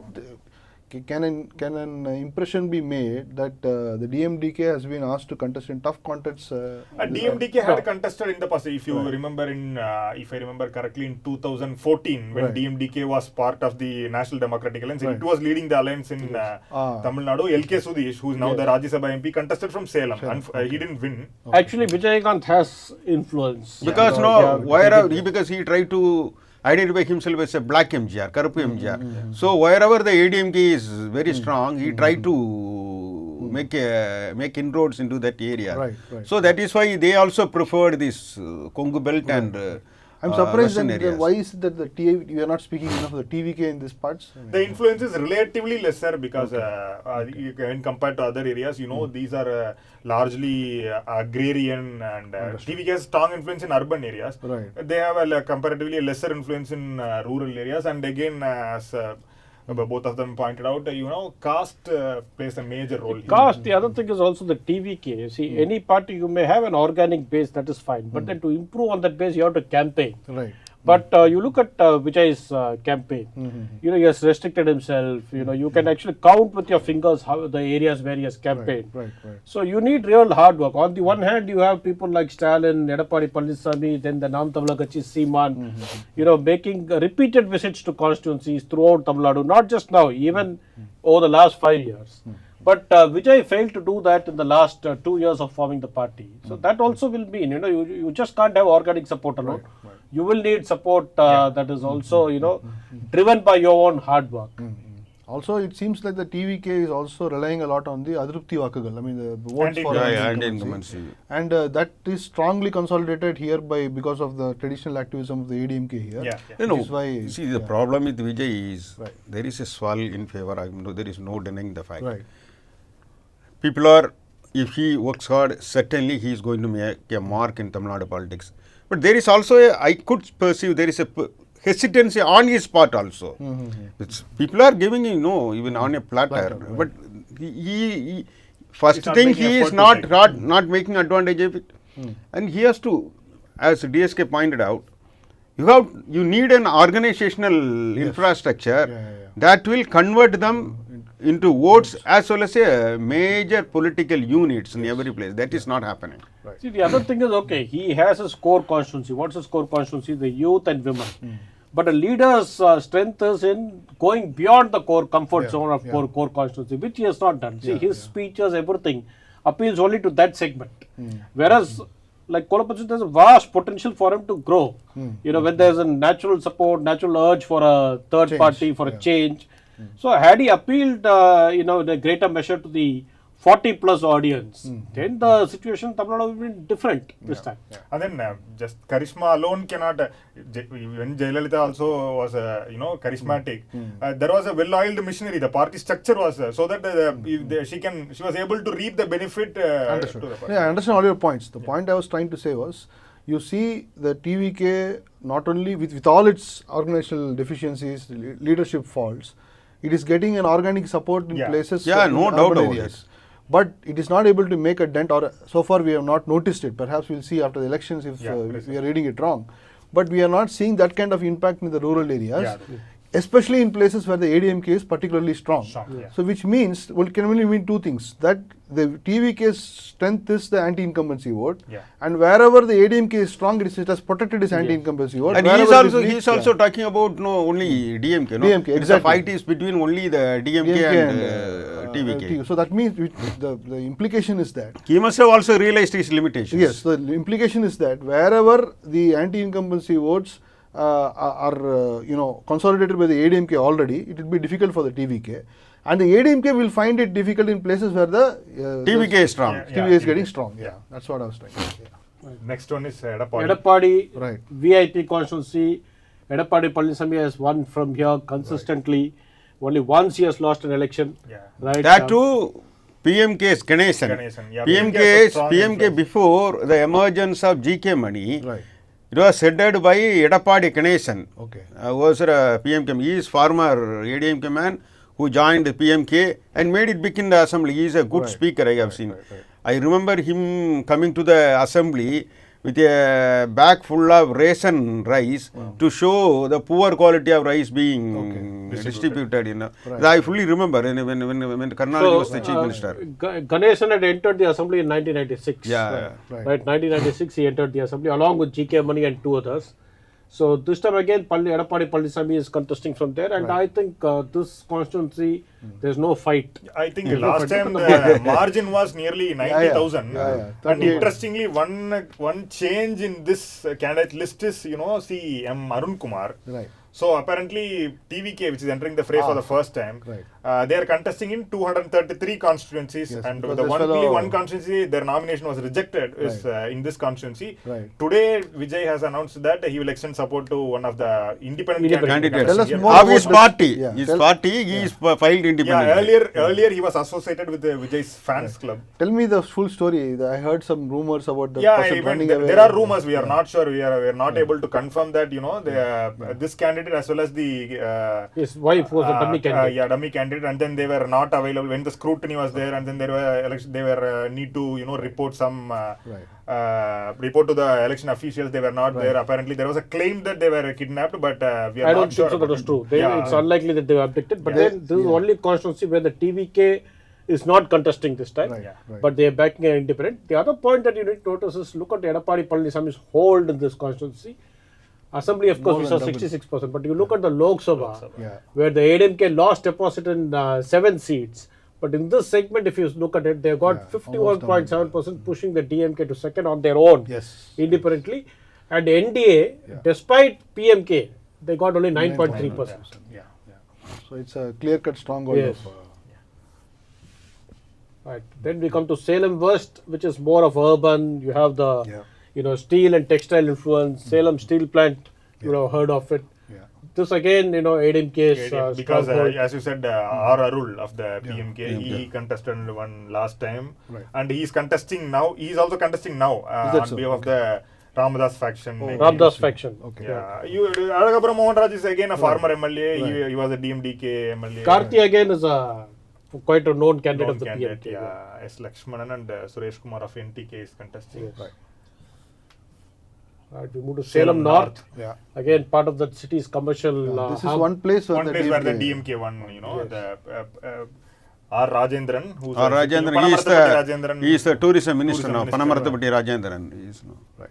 Can an impression be made that the DMDK has been asked to contest in tough contests? DMDK had contested in the past. If you remember, if I remember correctly, in 2014, when Right. DMDK was part of the National Democratic Alliance, it was leading the alliance in Tamil Nadu. LK Sudesh, who is now the Rajya Sabha MP, contested from Salem, and he didn't win. Actually, Vijayakant has influence. Because because he tried to identify himself as a black MGR, Karuppu MGR. So wherever the ADMK is very strong, he tried to make inroads into that area. Right, right. So that is why they also preferred this Kongu belt and I'm surprised western that areas. why is it that the you are not speaking enough of the TVK in these parts? The influence is relatively lesser because when compared to other areas, these are largely agrarian, and TVK has strong influence in urban areas. Right. They have a comparatively lesser influence in rural areas, and again, as both of them pointed out, caste plays a major role here. Caste, the other thing is also the TVK. You see, any party, you may have an organic base, that is fine. But then to improve on that base, you have to campaign. Right. But you look at Vijay's campaign, he has restricted himself. You can actually count with your fingers how the areas where he has campaigned. Right. So you need real hard work. On the one hand, you have people like Stalin, Edappadi Palaniswamy, then the Nam Tamil Katchi Seeman, making repeated visits to constituencies throughout Tamil Nadu, not just now, even over the last 5 years. But Vijay failed to do that in the last 2 years of forming the party. So that also will mean, you just can't have organic support alone. Right. You will need support that is also, driven by your own hard work. Also, it seems like the TVK is also relying a lot on the Adrupti Vakagal. I mean, the votes for anti-incumbency. And that is strongly consolidated here because of the traditional activism of the ADMK here. Yeah. Which is why, See, the problem with Vijay is Right. there is a swell in favor. There is no denying the fact. Right. People are, if he works hard, certainly he is going to make a mark in Tamil Nadu politics. But there is also I could perceive there is a hesitancy on his part also. People are giving even on a platter. Right. But he first He's not thing making he is effort to not making advantage of it. And he has to, as DSK pointed out, you need an organizational infrastructure Yeah. that will convert them into votes as well as a major political units in every place. That is not happening. Right. See, the other thing is, he has his core constituency. What's his core constituency? The youth and women. But a leader's strength is in going beyond the core comfort zone of core constituency, which he has not done. See, his speeches, everything appeals only to that segment. Whereas, like Kolappan, there's a vast potential for him to grow. When there's a natural support, natural urge for a third party, for a change. So had he appealed, in a greater measure to the 40+ audience, then the situation in Tamil Nadu would have been different this time. And then just charisma alone cannot. When Jayalalitha also was, charismatic, there was a well-oiled machinery. The party structure was so that she was able to reap the benefit. Understood. To the party. I understand all your points. The point I was trying to say was, you see the TVK not only with all its organizational deficiencies, leadership faults, it is getting an organic support in places. Yeah, in no urban doubt about areas. But it is not able to make a dent, or so far we have not noticed it. Perhaps we'll see after the elections if we are reading it wrong. But we are not seeing that kind of impact in the rural areas, especially in places where the ADMK is particularly strong. So which means, can only mean two things: that the TVK's strength is the anti-incumbency vote, and wherever the ADMK is strong, it has protected its anti-incumbency vote. And he is also talking about only DMK. DMK, exactly. The fight is between only the DMK and TVK. So that means the implication is that He must have also realized his limitations. yes, the implication is that wherever the anti-incumbency votes are consolidated by the ADMK already, it will be difficult for the TVK, and the ADMK will find it difficult in places where the TVK is strong. TVK is getting strong. Yeah, that's what I was trying to say. Next one is Edappadi. Edappadi, Right. VIP constituency, Edappadi Palaniswamy has won from here consistently. Only once he has lost an election. Yeah. Right. That too, PMK's Ganesan. Yeah, PMK before the emergence of GK money, Right. it was headed by Edappadi Ganesan. Okay. Was a PMK. He is former ADMK man who joined the PMK and made it big in the assembly. He is a good Right. speaker, I have seen. Right. I remember him coming to the assembly with a bag full of ration rice to show the poor quality of rice being distributed. You know. Right. I fully remember when Karnataka was the chief minister. Ganesan had entered the assembly in 1996. Yeah. Right, 1996 he entered the assembly along with GK Money and two others. So this time again, Edappadi Palnisamy is contesting from there, and I think this constituency, there's no fight. I think last time the margin was nearly 90,000. Yeah. And interestingly, one change in this candidate list is, see M. Arun Kumar. Right. So apparently TVK, which is entering the fray for the first time, Right. they are contesting in 233 constituencies, Yes, and because the this only fellow- one constituency their nomination was rejected is in this constituency. Right. Today, Vijay has announced that he will extend support to one of the independent Candidates. Tell us Here. more Of about his this. party. Yeah. His Tell- party, he is filed independently. Yeah, earlier he was associated with the Vijay's fans club. Tell me the full story. I heard some rumors about the Yeah, person even running there, away. there are rumors. We are not sure. We are not able to confirm that. This candidate as well as the His wife was a dummy candidate. dummy candidate, and then they were not available when the scrutiny was there, and then there were they were need to report some report to the election officials. They were not there. Apparently, there was a claim that they were kidnapped, but we are I not don't sure. think so that about is it. true. Yeah. It's unlikely that they were abducted, but then this is only constituency where the TVK is not contesting this time, Right, right. but they are backing an independent. The other point that you need to notice is look at Edappadi Palanisamy's hold in this constituency. Assembly, of course, we saw than double. 66%, but you look at the Lok Sabha, Yeah. where the ADMK lost deposit in 7 seats. But in this segment, if you look at it, they got Yeah, 51.7%, pushing the DMK to second on their own, Yes. independently. And NDA, despite PMK, they got only 9.3%. Yeah. So it's a clear-cut stronghold Yes. of. Right. Then we come to Salem West, which is more of urban. You have the, Yeah. steel and textile influence. Salem Steel Plant, you have heard of it. Yeah. This again, ADMK's Because stronghold. as you said, R. Arul of the PMK, he contested one last time, Right. and he is contesting now. He is also contesting now that on so? behalf of the Ramadas faction. again. Ramdas faction. Okay. Yeah, Alagapura Mohan Raj is again a former MLA. He was a DMDK MLA. Karthi again is quite a known candidate known of the candidate, PMK. yeah. S. Lakshmanan and Suresh Kumar of NTK is contesting. Yes. Right, we move to Salem North. Yeah. Again, part of that city's commercial This is hub. one place where One the place where the DMK DMK won, the R. Rajendran, who's R. a Rajendran, Panamarathappatti he is the tourism minister now. Tourism Panamarathappatti Rajendran. He is now. Right.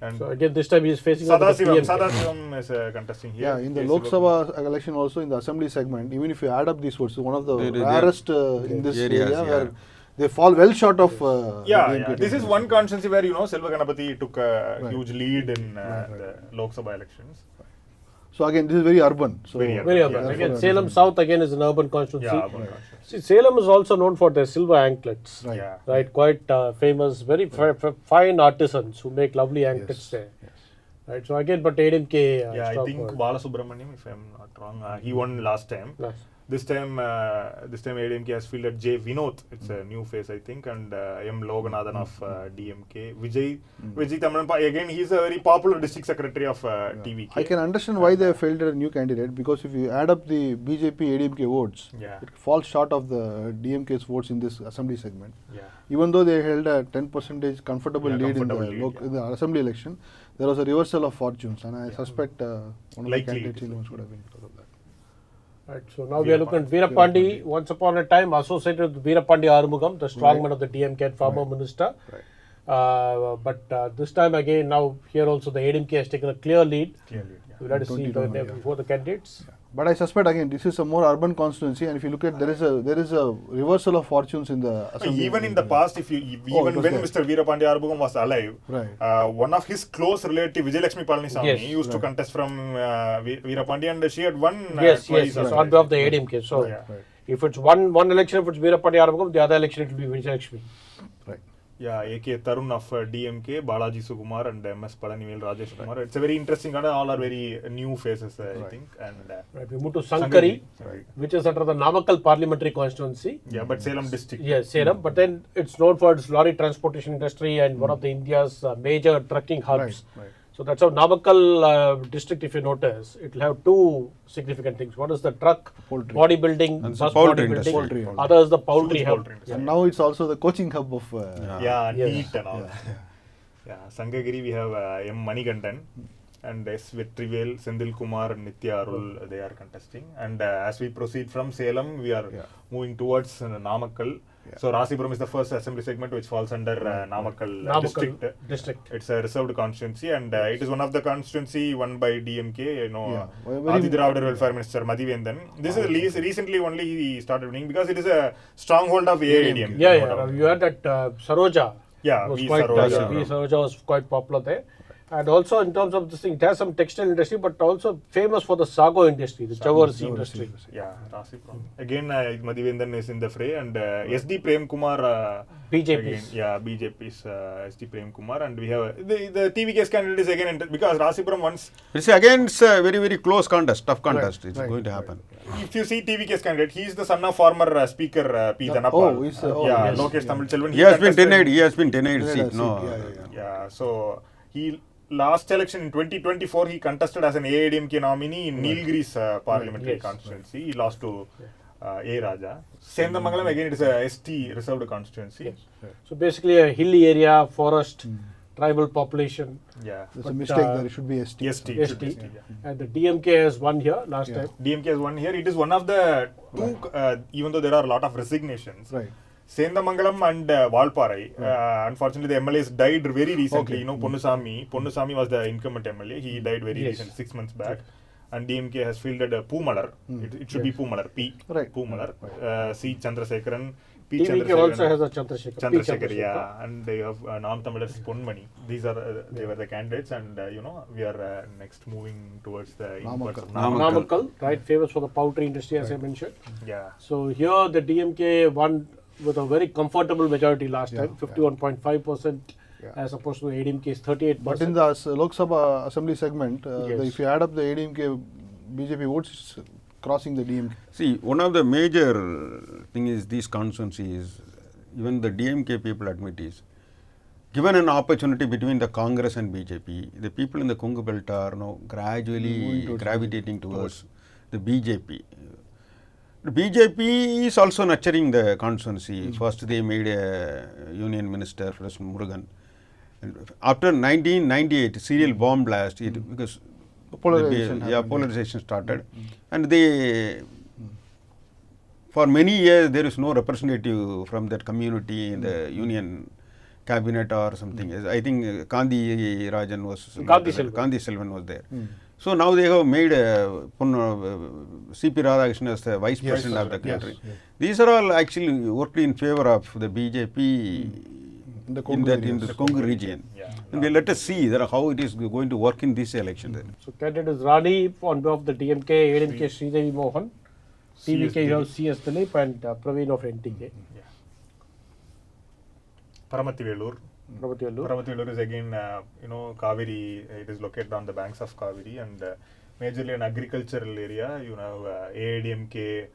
And So again, this time he is facing up with the Sadasivam, PMK. Sadasivam is contesting here. Yeah, in the Yes, Lok Sivam. Sabha election also in the assembly segment, even if you add up these votes, one of the They- rarest in this areas, area yeah. where they fall well short of. Yeah. This is one constituency where Selva Ganapati took a huge lead in the Lok Sabha elections. So again, this is very urban. So Very urban. Very urban. Yeah, Again, therefore, Salem South again is an urban constituency. Yeah, urban constituency. See, Salem is also known for their silver anklets. Right. Yeah. Right, quite famous, very fine artisans who make lovely anklets there. Right, so again, but ADMK Yeah, I strong think hold. Balasubramaniam, if I'm not wrong, he won last time. Yes. This time ADMK has fielded J. Vinod. It's a new face, I think, and M. Loganathan of DMK. Vijay Tamanan, again, he's a very popular district secretary of TVK. I can understand why they failed a new candidate, because if you add up the BJP ADMK votes, Yeah. it falls short of the DMK's votes in this assembly segment. Yeah. Even though they held a 10% comfortable lead in the assembly election, there was a reversal of fortunes, and I suspect one of the Likely candidates it is in would have been because of that. Right, so now we are looking at Veerapandi. Once upon a time associated with Veerapandi Arumugam, the strongman of the DMK and former minister. Right. But this time again, now here also the ADMK has taken a clear lead. Clearly, yeah. We'll have to see 21, before the candidates. But I suspect again this is a more urban constituency, and if you look at there is a reversal of fortunes in the assembly. Even in the past, even it was when there. Mr. Veerapandi Arubugam was alive, Right. one of his close relative, Vijayalakshmi Palanisamy, Yes. used to contest from Veerapandi, and she had won Yes, twice. yes, on behalf of the ADMK. So Yeah. if it's one election, if it's Veerapandi Arumugam, the other election it will be Vijayalakshmi. Right. Yeah, AK Tarun of DMK, Balaji Sukumar and MS Palanivel Rajesh Kumar. It's a very interesting, and all are very new faces, I think. And Right, we move to Sankari, Right. which is under the Namakkal parliamentary constituency. Yeah, but Salem district. Yes, Salem, but then it's known for its lorry transportation industry and one of the India's major trucking hubs. Right. So that's how Namakkal district, if you notice, it will have two significant things. One is the truck, Poultry. bodybuilding, And bus poultry bodybuilding. industry. Poultry. Other is the poultry Huge hub. poultry industry. And now it's also the coaching hub of. Yeah, Yes. neat and all. Yeah, Sankagiri we have M. Manikandan and S. Vetrivel, Sendil Kumar and Nitya Arul, they are contesting. And as we proceed from Salem, we are moving towards Namakkal. So Rasipuram is the first assembly segment which falls under Namakkal district. It's a reserved constituency and it is one of the constituency won by DMK, you know, Adi Dravidar Welfare Minister Madhivendan. This is recently only he started winning because it is a stronghold of AIDMK. Yeah. You had that Saroja. Yeah, Was V. quite, Saroja. V. Saroja was quite popular there. And also in terms of this thing, it has some textile industry, but also famous for the sago industry, the Chavarsi industry. Yeah, Rasipuram. Again, Madhivendan is in the fray and SD Prem Kumar. BJP's. Again, BJP's SD Prem Kumar and we have the TVK's candidate is again because Rasipuram once. It's against a very, very close contest, tough contest. It's going to happen. If you see TVK's candidate, he is the son of former Speaker P. Dhanapal. Oh, he's yes. Lokesh Tamil Selvan. He has been denied. He has been denied seat. No. Yeah, so he last election in 2024 he contested as an AIDMK nominee in Nilgiri's parliamentary constituency. He lost to A. Raja. Sendamangalam again it is a ST reserved constituency. So basically a hilly area, forest, tribal population. Yeah. There's a mistake there. It should be ST. ST. And the DMK has won here last time. DMK has won here. It is one of the two, even though there are a lot of resignations. Right. Sendamangalam and Valparai. Unfortunately, the MLAs died very recently. You know, Ponnusamy was the incumbent MLA. He died very recently, 6 months back. And DMK has fielded Poomalar. It should be Poomalar. P. Right. Poomalar. C. Chandrasekharan. P. DMK also has a Chandrasekhar. Chandrasekhar, yeah. And they have Nam Tamilars Ponmani. These are they were the candidates, and you know we are next moving towards the Namakkal, right? Famous for the poultry industry, as I mentioned. Yeah. So here the DMK won with a very comfortable majority last time, 51.5%, as opposed to the ADMK's 38%. But in the Lok Sabha assembly segment, if you add up the ADMK BJP votes, it's crossing the DMK. See, one of the major thing is these constituencies, even the DMK people admit is, given an opportunity between the Congress and BJP, the people in the Kongu belt are now gradually gravitating towards the BJP. The BJP is also nurturing the constituency. First they made a union minister, President Murugan. And after 1998 serial bomb blast, because polarization started, and they for many years there is no representative from that community in the union cabinet or something. I think Gandhi Rajan was Gandhi Selvan was there. So now they have made C.P. Radhakrishnan as the vice president of the country. These are all actually worked in favor of the BJP in the Kongu region. And we let us see how it is going to work in this election. So candidate is Rani on behalf of the DMK, ADMK Sridevi Mohan, TVK you have CS Dilip and Praveen of NTK. Paramathivelur. Paramathivelur is again, Kaveri, it is located on the banks of Kaveri and majorly an agricultural area. You have AIDMK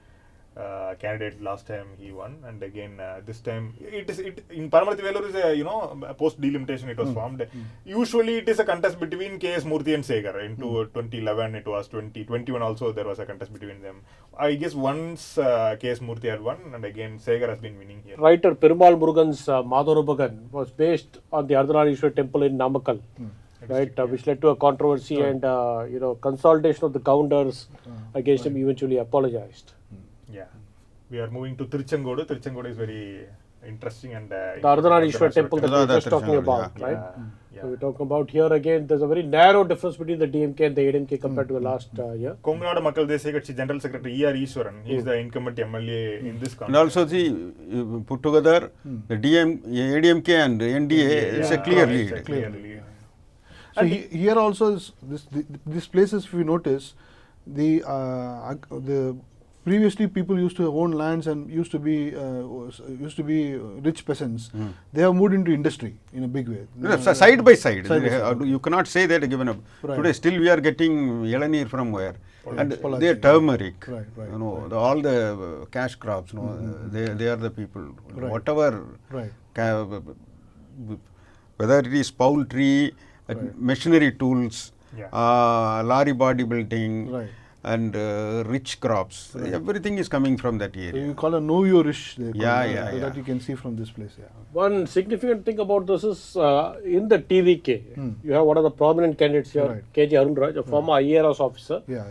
candidate last time he won, and again this time in Paramathivelur is a post delimitation it was formed. Usually it is a contest between K.S. Murthy and Segar. Into 2011 it was 2021 also there was a contest between them. I guess once K.S. Murthy had won and again Segar has been winning here. Writer Perumal Murugan's Madhurubagan was based on the Ardhanarishwar temple in Namakkal. Right, which led to a controversy and consolidation of the counters against him eventually apologized. Yeah, we are moving to Tiruchengodu. Tiruchengodu is very interesting and the Ardhanarishwar temple that we were just talking about, right? So we're talking about here again, there's a very narrow difference between the DMK and the ADMK compared to the last year. Kongu Nadu Makkal Desai Katchi General Secretary E.R. Ishwaran, he is the incumbent MLA in this country. And also put together the ADMK and NDA is a clear lead. So here also is this places, if you notice, the previously people used to own lands and used to be rich peasants. They have moved into industry in a big way. Side by side. Side by side, You cannot say that given up. Right. Today still we are getting Elanir from where? And Pollachi. they are turmeric. Right, right, You know, all the cash crops, you know, they are the people. Right. Whatever, Right. whether it is poultry, machinery tools, lorry body building, Right. and rich crops. Everything is coming from that So area. you call a know your rich. They call Yeah, it, yeah, that yeah. you can see from this place. Yeah. One significant thing about this is in the TVK, you have one of the prominent candidates here, Right. KG Arun Raj, a former IAS officer Yeah.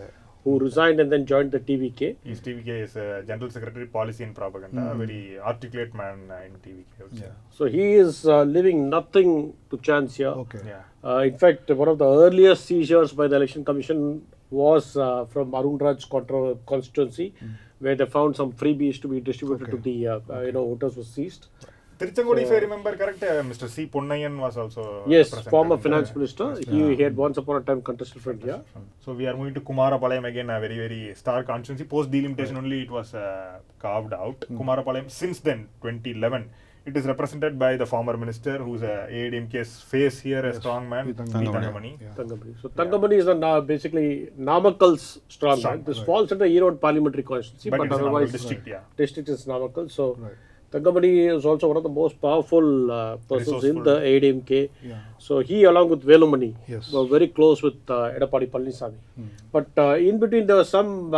who resigned and then joined the TVK. His TVK is General Secretary Policy and Propaganda, a very articulate man in TVK. I would say. Yeah. So he is leaving nothing to chance here. Okay. Yeah. In fact, one of the earliest seizures by the Election Commission was from Arun Raj's constituency, where they found some freebies to be distributed to the voters was seized. Tiruchangodi, if I remember correct, Mr. C. Ponnayan was also Yes, represented former in finance the- minister. He had once upon a time contested from here. So we are moving to Kumarapalayam again, a very, very star constituency. Post delimitation only it was carved out. Kumarapalayam, since then, 2011, it is represented by the former minister who's AIDMK's face here, a strong man, P. P. Thangamani. Thangamani. Yeah. Thangamani. So Thangamani is basically Namakal's strong man. This falls under Erode parliamentary constituency, But but it is another otherwise district, yeah. district is Namakal. So Right. Thangamani is also one of the most powerful persons in Resourceful. the AIDMK. Yeah. So he, along with Velumani, Yes. were very close with Edapadi Palanisamy. But in between there was some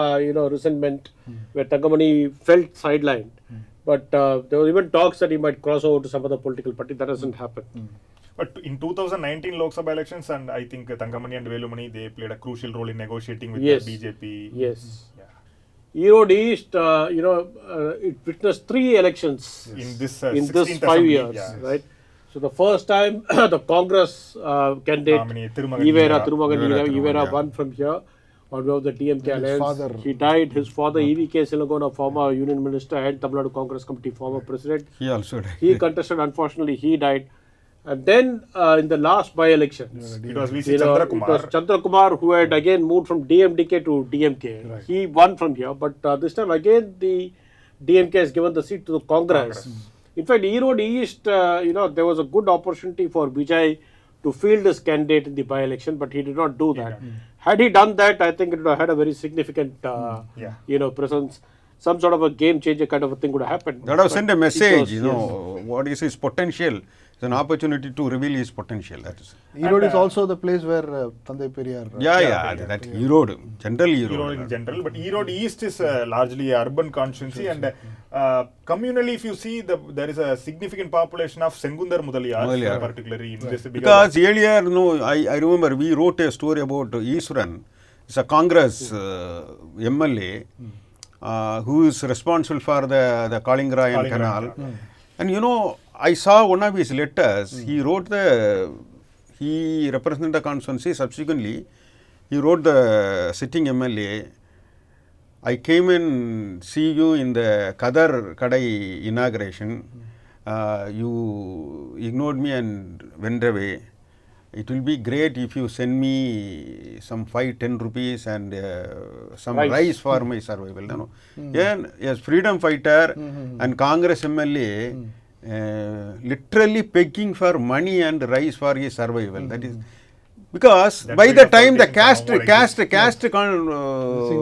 resentment where Thangamani felt sidelined. But there were even talks that he might cross over to some other political party. That hasn't happened. But in 2019 Lok Sabha elections, and I think Thangamani and Velumani, they played a crucial role in negotiating with Yes. the BJP. Yes. Yeah. Erode East, it witnessed 3 elections In this in 16th this 5 assembly, years, yeah. right? So the first time the Congress candidate Nominee Thirumagan Ivera Ivera won from here on behalf of the DMK And his alliance. father- He died. His father EVK Silagona, former union minister and Tamil Nadu Congress Committee former president. He also died. He contested. Unfortunately, he died. And then in the last by-elections, It was VC it was Chandrakumar. Chandrakumar who had again moved from DMDK to DMK. Right. He won from here, but this time again the DMK has given the seat to the Congress. In fact, Erode East, there was a good opportunity for Vijay to field his candidate in the by-election, but he did not do that. Had he done that, I think it would have had a very significant, presence. Some sort of a game changer kind of a thing would have happened. That have sent a message, was- you know, what is his potential. It's an opportunity to reveal his potential. That is. Erode is also the place where Thandai Periyar. That Erode, general Erode Erode. in general, but Erode East is largely a urban constituency, and communally, if you see, there is a significant population of Sengundar Mudaliyar, particularly in this. Because earlier, I remember we wrote a story about Iswaran. It's a Congress MLA who is responsible for the Kalingarayan Canal. And I saw one of his letters. He represented the constituency. Subsequently, he wrote the sitting MLA, I came and see you in the Kadar Kadai inauguration. You ignored me and went away. It will be great if you send me some 5-10 rupees and some rice for my survival. No. Yes, freedom fighter and Congress MLA literally begging for money and rice for his survival. That is because by the time the caste thing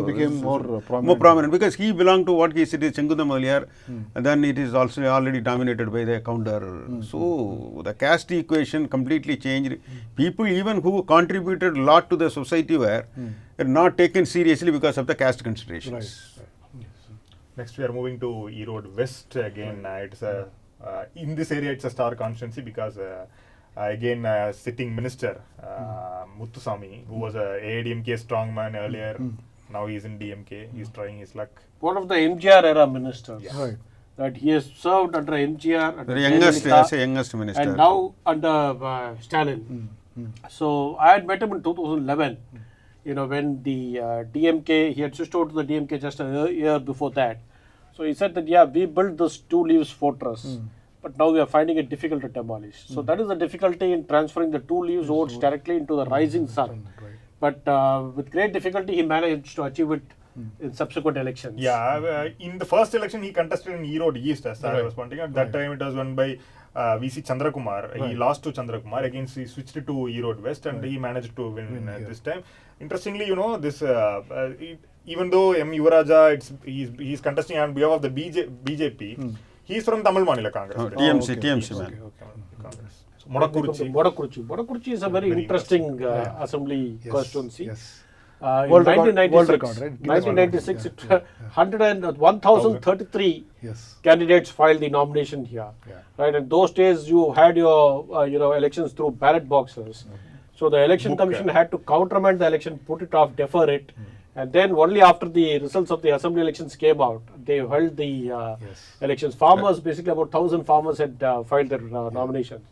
became more prominent because he belonged to what he said is Chengunda Maliar, and then it is also already dominated by the counter. So the caste equation completely changed. People even who contributed a lot to the society were not taken seriously because of the caste considerations. Right. Next, we are moving to Erode West again. It's in this area, it's a star constituency because again, sitting minister Muthusamy, who was a AIDMK strongman earlier, now he is in DMK. He is trying his luck. One of the MGR era ministers. Right. That he has served under MGR, under The youngest, Jayalalitha, youngest minister. and now under Stalin. So I had met him in 2011. When the DMK, he had switched over to the DMK just a year before that. So he said that, we built this 2 leaves fortress, but now we are finding it difficult to demolish. So that is the difficulty in transferring the 2 leaves votes directly into the rising sun. Right. But with great difficulty, he managed to achieve it in subsequent elections. Yeah, in the first election he contested in Erode East, as I was pointing out. That time it was won by VC Chandrakumar. He lost to Chandrakumar. Against he switched to Erode West, and he managed to win this time. Interestingly, this even though M. Yuvaraja, he's contesting on behalf of the BJP, he's from Tamil Nadu Congress. TMC man. Congress. Modakuruchi is a very interesting assembly constituency. Yes. In World record, 1996, world record, right? 1996, 1,033 Yes. candidates filed the nomination here. Yeah. Right, and those days you had your elections through ballot boxes. So the election commission had to countermand the election, put it off, defer it, and then only after the results of the assembly elections came out, they held the elections. Farmers, basically about 1,000 farmers had filed their nominations.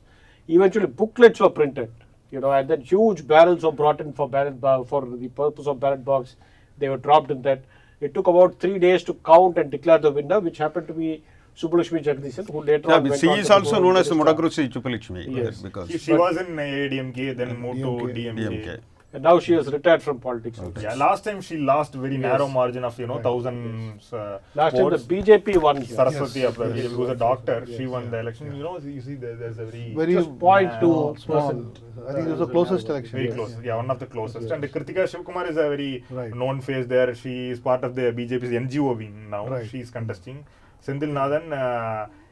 Eventually, booklets were printed, and then huge barrels were brought in for for the purpose of ballot box. They were dropped in that. It took about 3 days to count and declare the winner, which happened to be Subbulakshmi Jagdishan, who later on went she on is to also go known as minister. Modakuruchi Chuppalakshmi. Yes. Because She was in ADMK, then moved to DMK. And now she has retired from politics. Yeah, last time she lost very narrow margin of thousands. Last time the BJP won here. Saraswati, who was a doctor, she won the election. You see, there's a very Just 0.2%. small. I think it was the closest election. very close. Yeah, one of the closest. And Kritika Shivkumar is a very known face there. She is part of the BJP's NGO wing now. Right. She is contesting. Senthil Nathan,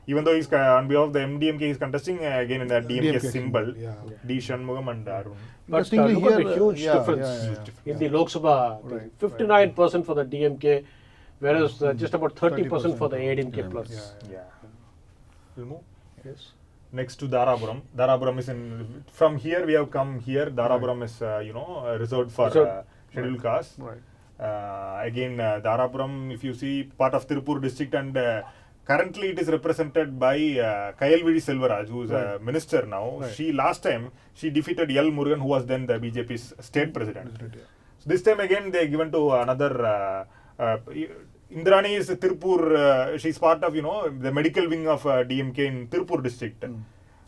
even though he's on behalf of the MDMK, he's contesting again in the DMK symbol. D. Shanmugam and Arun. But Interestingly look at the here, huge yeah, difference in the Lok Sabha. Right, 59% for the DMK, whereas just about 30% for the ADMK plus. Yeah. We'll move. Yes. Next to Dharapuram. Dharapuram is from here we have come here. Dharapuram is, reserved for scheduled castes. Again, Dharapuram, if you see, part of Tiruppur district, and currently it is represented by Kayalvidi Selvaraj, who is a minister now. Last time she defeated L. Murugan, who was then the BJP's state president. So this time again they given to another. Indrani is Tiruppur. She's part of the medical wing of DMK in Tiruppur district.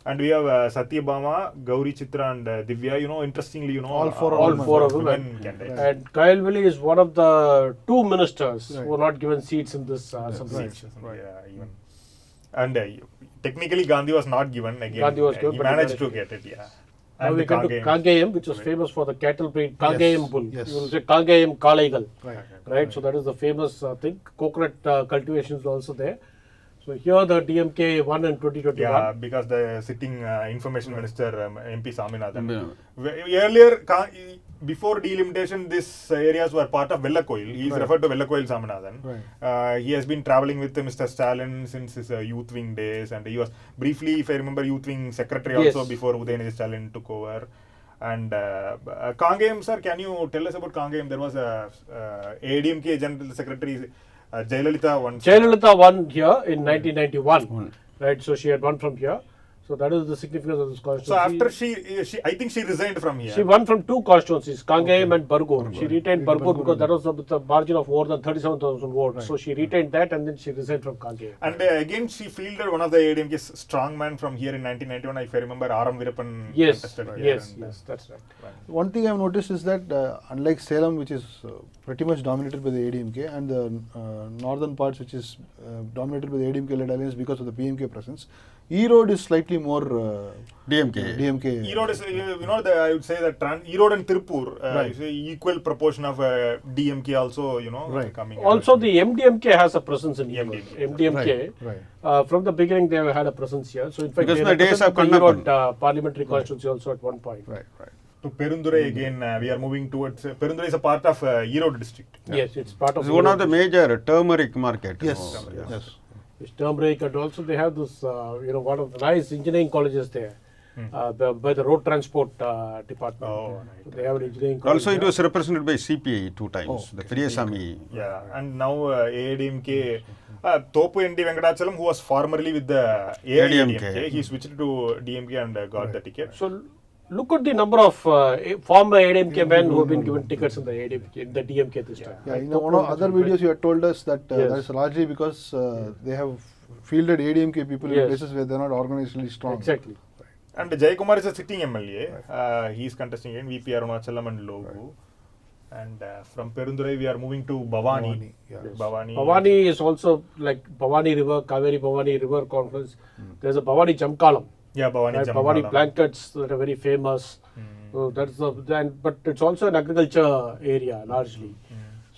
And we have Satyabhama, Gauri Chitra, and Divya. Interestingly, all four of women. Candidates. And Kayalvili is one of the 2 ministers who were not given seats in this assembly. Yeah, even. And technically Gandhi was not given again. Gandhi was given, he but he managed to managed get it. Yeah. Now And we come to Kangayam, which was famous for the cattle breed, Kangayam bull. Yes. You will say Kangayam Kalaigal. Right. So that is the famous thing. Coconut cultivation is also there. So here the DMK won in 2021. Yeah, because the sitting information minister MP Saminathan. Earlier, before delimitation, these areas were part of Vellakoil. He is referred to Vellakoil Saminathan. He has been travelling with Mr. Stalin since his youth wing days, and he was briefly, if I remember, youth wing secretary also before Udayanidhi Stalin took over. And Kangayam, sir, can you tell us about Kangayam? There was a ADMK General Secretary. Jayalalitha won here in 1991, right? So she had won from here. So that is the significance of this constituency. So after she I think she resigned from here. She won from 2 constituencies, Kangayam and Bargur. She retained Bargur because that was with a margin of more than 37,000 votes. So she retained that, and then she resigned from Kangayam. And again, she fielded one of the ADMK's strongman from here in 1991. If I remember, R.M. Virappan contested here. Yes, that's right. One thing I've noticed is that unlike Salem, which is pretty much dominated by the ADMK, and the northern parts, which is dominated by the ADMK-led alliance because of the PMK presence, Erode is slightly more DMK. Erode is, I would say that Erode and Tiruppur is equal proportion of DMK also, coming. Also, the MDMK has a presence in Erode. MDMK. MDMK, from the beginning, they have had a presence here. So, in fact, Because they the days of represented the Erode parliamentary constituency also at one point. To Perundurai again, we are moving towards. Perundurai is a part of Erode district. Yes, it's part of. It's one of the major turmeric market. Yes. It's turmeric, and also they have this, one of the nice engineering colleges there, by the road transport department. So they have an engineering college. Also, it was represented by CPI 2 times, the Priyasamy. Yeah, and now ADMK, Thopu N.D. Venkatachalam, who was formerly with the ADMK, he switched to DMK and got the ticket. So look at the number of former ADMK men who have been given tickets in the DMK this time. Yeah, in one of other videos you had told us that that is largely because they have fielded ADMK people in places where they are not organizationally strong. Exactly. And Jayakumar is a sitting MLA. He is contesting in VP Arunachalam and Logu. And from Perundurai, we are moving to Bhavani. Bhavani, yeah. Yes. Bhavani. Bhavani is also like Bhavani River, Kaveri Bhavani River Conference. There's a Bhavani Jamkalam. Yeah, Bhavani. Right, Jamkalam. Bhavani blankets that are very famous. So that's but it's also an agriculture area largely.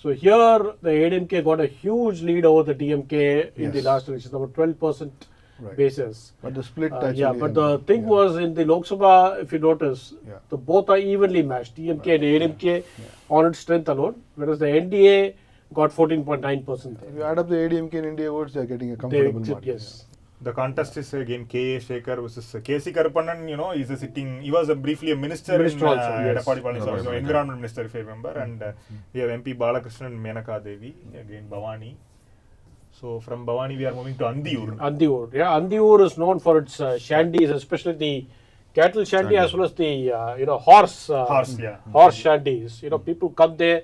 So here the ADMK got a huge lead over the DMK in the Yes. last election, about 12% Right. basis. But the split actually. Yeah, but the thing was in the Lok Sabha, if you notice, Yeah. the both are evenly matched, DMK and ADMK on its strength alone, whereas the NDA got 14.9% If there. you add up the ADMK and India votes, they are getting a comfortable margin. Yes. The contest is again K.A. Shekhar versus K.C. Karpannan. You know, he's a sitting. He was briefly a minister Minister in also, yes. Edappadi Palaniswamy, so environment minister, if I remember. And we have MP Balakrishnan and Menaka Devi, again Bhavani. So from Bhavani, we are moving to Andiur. Andiur. Yeah, Andiur is known for its shandies, especially the cattle shandy as well as the horse Horse, yeah. horse shandies. People come there,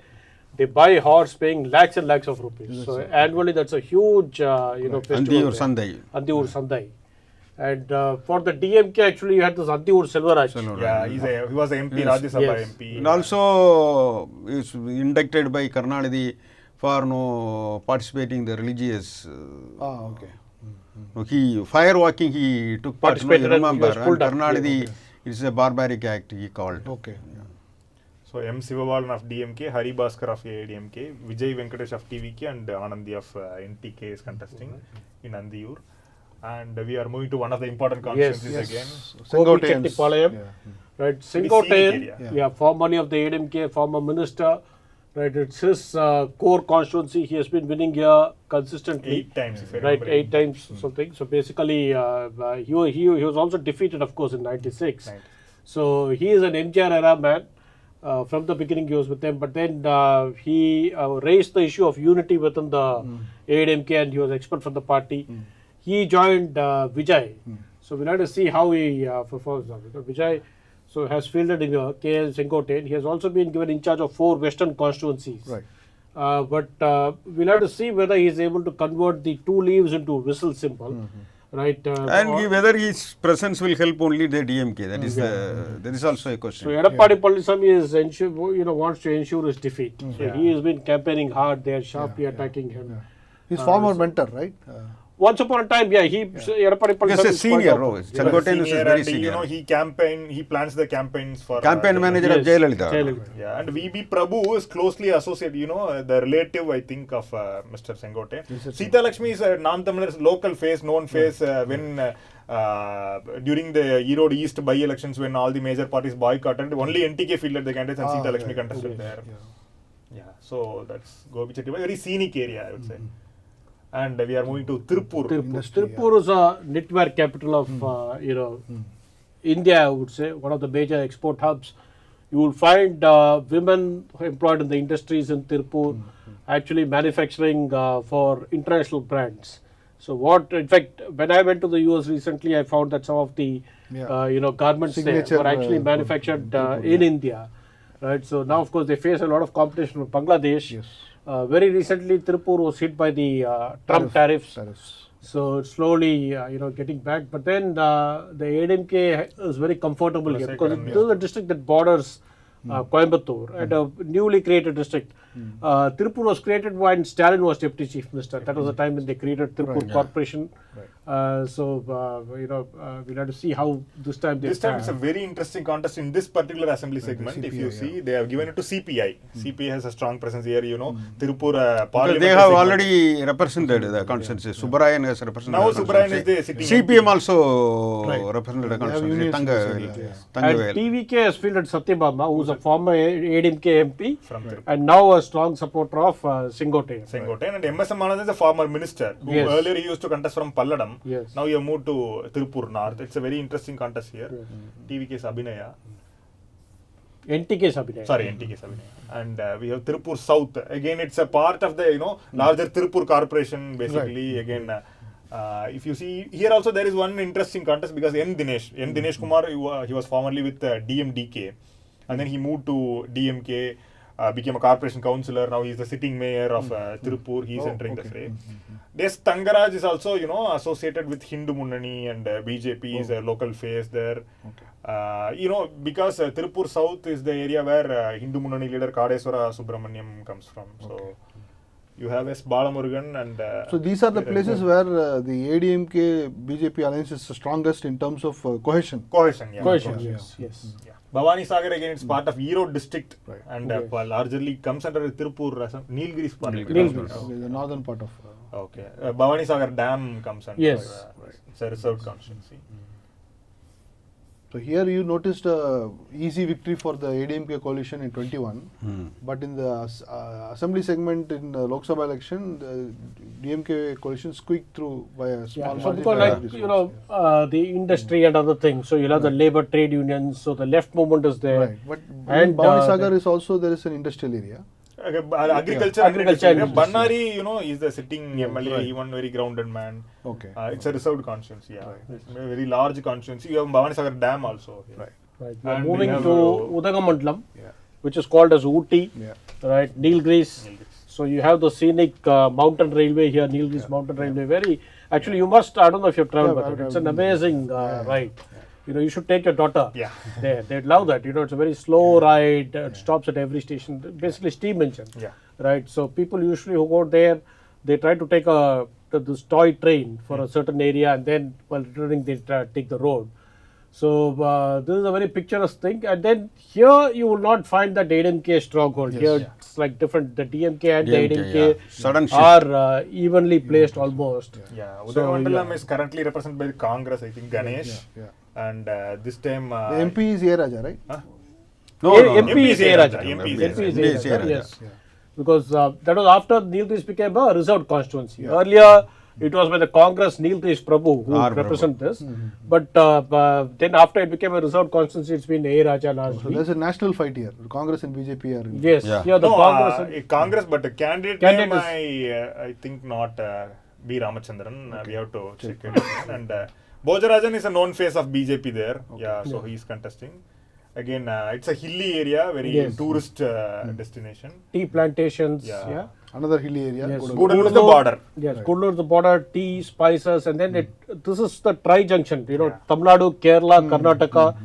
they buy horse paying lakhs and lakhs of rupees. So annually that's a huge festival. Andiur there. Sandai. Andiur Sandai. And for the DMK actually you had this Andiur Selvaraj. Yeah, he was an MP, Rajya Sabha Yes. MP. And also is inducted by Karnataka for participating in the religious. Okay. He firewalking he took part. You Participated and he remember? was And pulled up. Karnataka is a barbaric act he called. Okay. So M. Sivabalan of DMK, Hari Bhaskar of ADMK, Vijay Venkatesh of TVK, and Anandi of NTK is contesting in Andiur. And we are moving to one of the important constituencies again. Kobi Sengotians. Chettipalayam. Yeah. Right, scenic Singoten, area. yeah, formerly of the ADMK, former minister. Right, it's his core constituency. He has been winning here consistently. 8 times, if I Right, remember. 8 times something. So basically, he was also defeated, of course, in '96. Right. So he is an MJR era man. From the beginning, he was with them, but then he raised the issue of unity within the ADMK, and he was expelled from the party. He joined Vijay. So we'll have to see how he performs now. Because Vijay has fielded in KL Sengoten. He has also been given in charge of 4 western constituencies. Right. But we'll have to see whether he is able to convert the 2 leaves into whistle symbol. Right. And whether his presence will help only the DMK. That is there is also a question. So Edappadi Palaniswamy is wants to ensure his defeat. So he has been campaigning hard. They are sharply attacking him. His former mentor, right? Once upon a time, Edappadi Because Palaniswamy a is senior, quite no, up. Sengoten is very and, senior. he plans the campaigns for Campaign manager of Yes, Jayalalitha. Jayalalitha. Yeah, and VB Prabhu is closely associated, the relative, I think, of Mr. Sengote. Sita Lakshmi is a non-Tamil local face, known face when during the Erode East by-elections when all the major parties boycotted, only NTK fielded the candidates and Sita Lakshmi contested there. Yeah, so that's Gopi Chettipalayam, very scenic area, I would say. And we are moving to Tiruppur. Tiruppur is a knitwear capital of India, I would say, one of the major export hubs. You will find women employed in the industries in Tiruppur actually manufacturing for international brands. So in fact, when I went to the US recently, I found that some of the garments Signature, there were actually manufactured in India. Right. So now, of course, they face a lot of competition from Bangladesh. Yes. Very recently, Tiruppur was hit by the Trump tariffs. So it's slowly, getting back. But then the ADMK is very comfortable here because this is a district that borders Coimbatore and a newly created district. Tiruppur was created when Stalin was deputy chief minister. That was the time when they created Tiruppur Corporation. We'll have to see how this time they This time it's a very interesting contest in this particular assembly segment. If you see, they have given it to CPI. CPI has a strong presence here, Tiruppur parliament. They have already represented the constituency. Subbarayan has represented. Now the Subbarayan is constituency. the sitting CPM also represented the They have constituency. unions And Tangavel. TVK has fielded Satyabama, who is a former ADMK MP from Tiruppur. and now a strong supporter of Sengote. Sengoten, and MS Anand is a former minister who earlier he used to contest from Palladam. Yes. Now he have moved to Tiruppur North. It's a very interesting contest here. TVK is Abhinaya. NTK Sabinay. Sorry, NTK is Abhinaya. And we have Tiruppur South. Again, it's a part of the larger Tiruppur corporation basically. Again, if you see here also there is one interesting contest because N. Dinesh Kumar, he was formerly with DMDK, and then he moved to DMK. Became a corporation councillor. Now he is the sitting mayor of Tiruppur. He is entering the fray. Des Tangaraj is also, associated with Hindu Munnani and BJP is a local face there. Because Tiruppur South is the area where Hindu Munnani leader Kadeswara Subramaniam comes from. So you have S. Balamurugan and. So these are the places where the ADMK BJP alliance is the strongest in terms of cohesion. Cohesion, yeah. Cohesion, yes. Yeah. Bhavani Sagar again, it's part of Erode district and largely comes under Tiruppur, Nilgiris part. The northern part of. Okay. Bhavani Sagar Dam comes under. Yes. It's a reserved constituency. So here you noticed a easy victory for the ADMK coalition in 21, but in the assembly segment in the Lok Sabha election, the DMK coalition squeaked through by a small So margin. because the industry and other things, so you'll have the labor trade unions, so the left movement is there. Right, but And, Bhavani Sagar is also, there is an industrial area. Agriculture. Agriculture. Is the sitting MLA, even very grounded man. Okay. It's a reserved constituency, It's a very large constituency. You have Bhavani Sagar Dam also. Right. Right. We are And moving we have to Udagamandlam, Yeah. which is called as Ooty, Yeah. right? Nilgiris. So you have the scenic mountain railway here, Nilgiris mountain railway. Actually, you must, I don't know if you've traveled, but it's an amazing ride. You should take your daughter there. They'd love that. It's a very slow ride. It stops at every station. Basically, steam engine. Yeah. Right. So people usually who go there, they try to take this toy train for a certain area, and then while returning, they take the road. So this is a very picturesque thing. And then here you will not find the ADMK stronghold. Here it's like different. The DMK and the ADMK Sudden shift. are evenly placed almost. Yeah. Udagamandlam is currently represented by the Congress, I think, Ganesh. Yeah. And this time. The MP is A. Raja, right? MP is A. Raja. MP is A. Raja, yes. Because that was after Nilgiris became a reserved constituency. Earlier, it was by the Congress Nilgiris Prabhu who represent this. But then after it became a reserved constituency, it's been A. Raja largely. So there's a national fight here. Congress and BJP are in. Yes, here the Congress. Congress, but the candidate name, I think not B. Ramachandran. We have to check it. And Bojarajan is a known face of BJP there. So he's contesting. Again, it's a hilly area, very tourist destination. Tea plantations. Another hilly area. Yes. Gudalur is the border. Yes, Gudalur is the border, tea, spices, and then this is the tri-junction. Tamil Nadu, Kerala, Karnataka.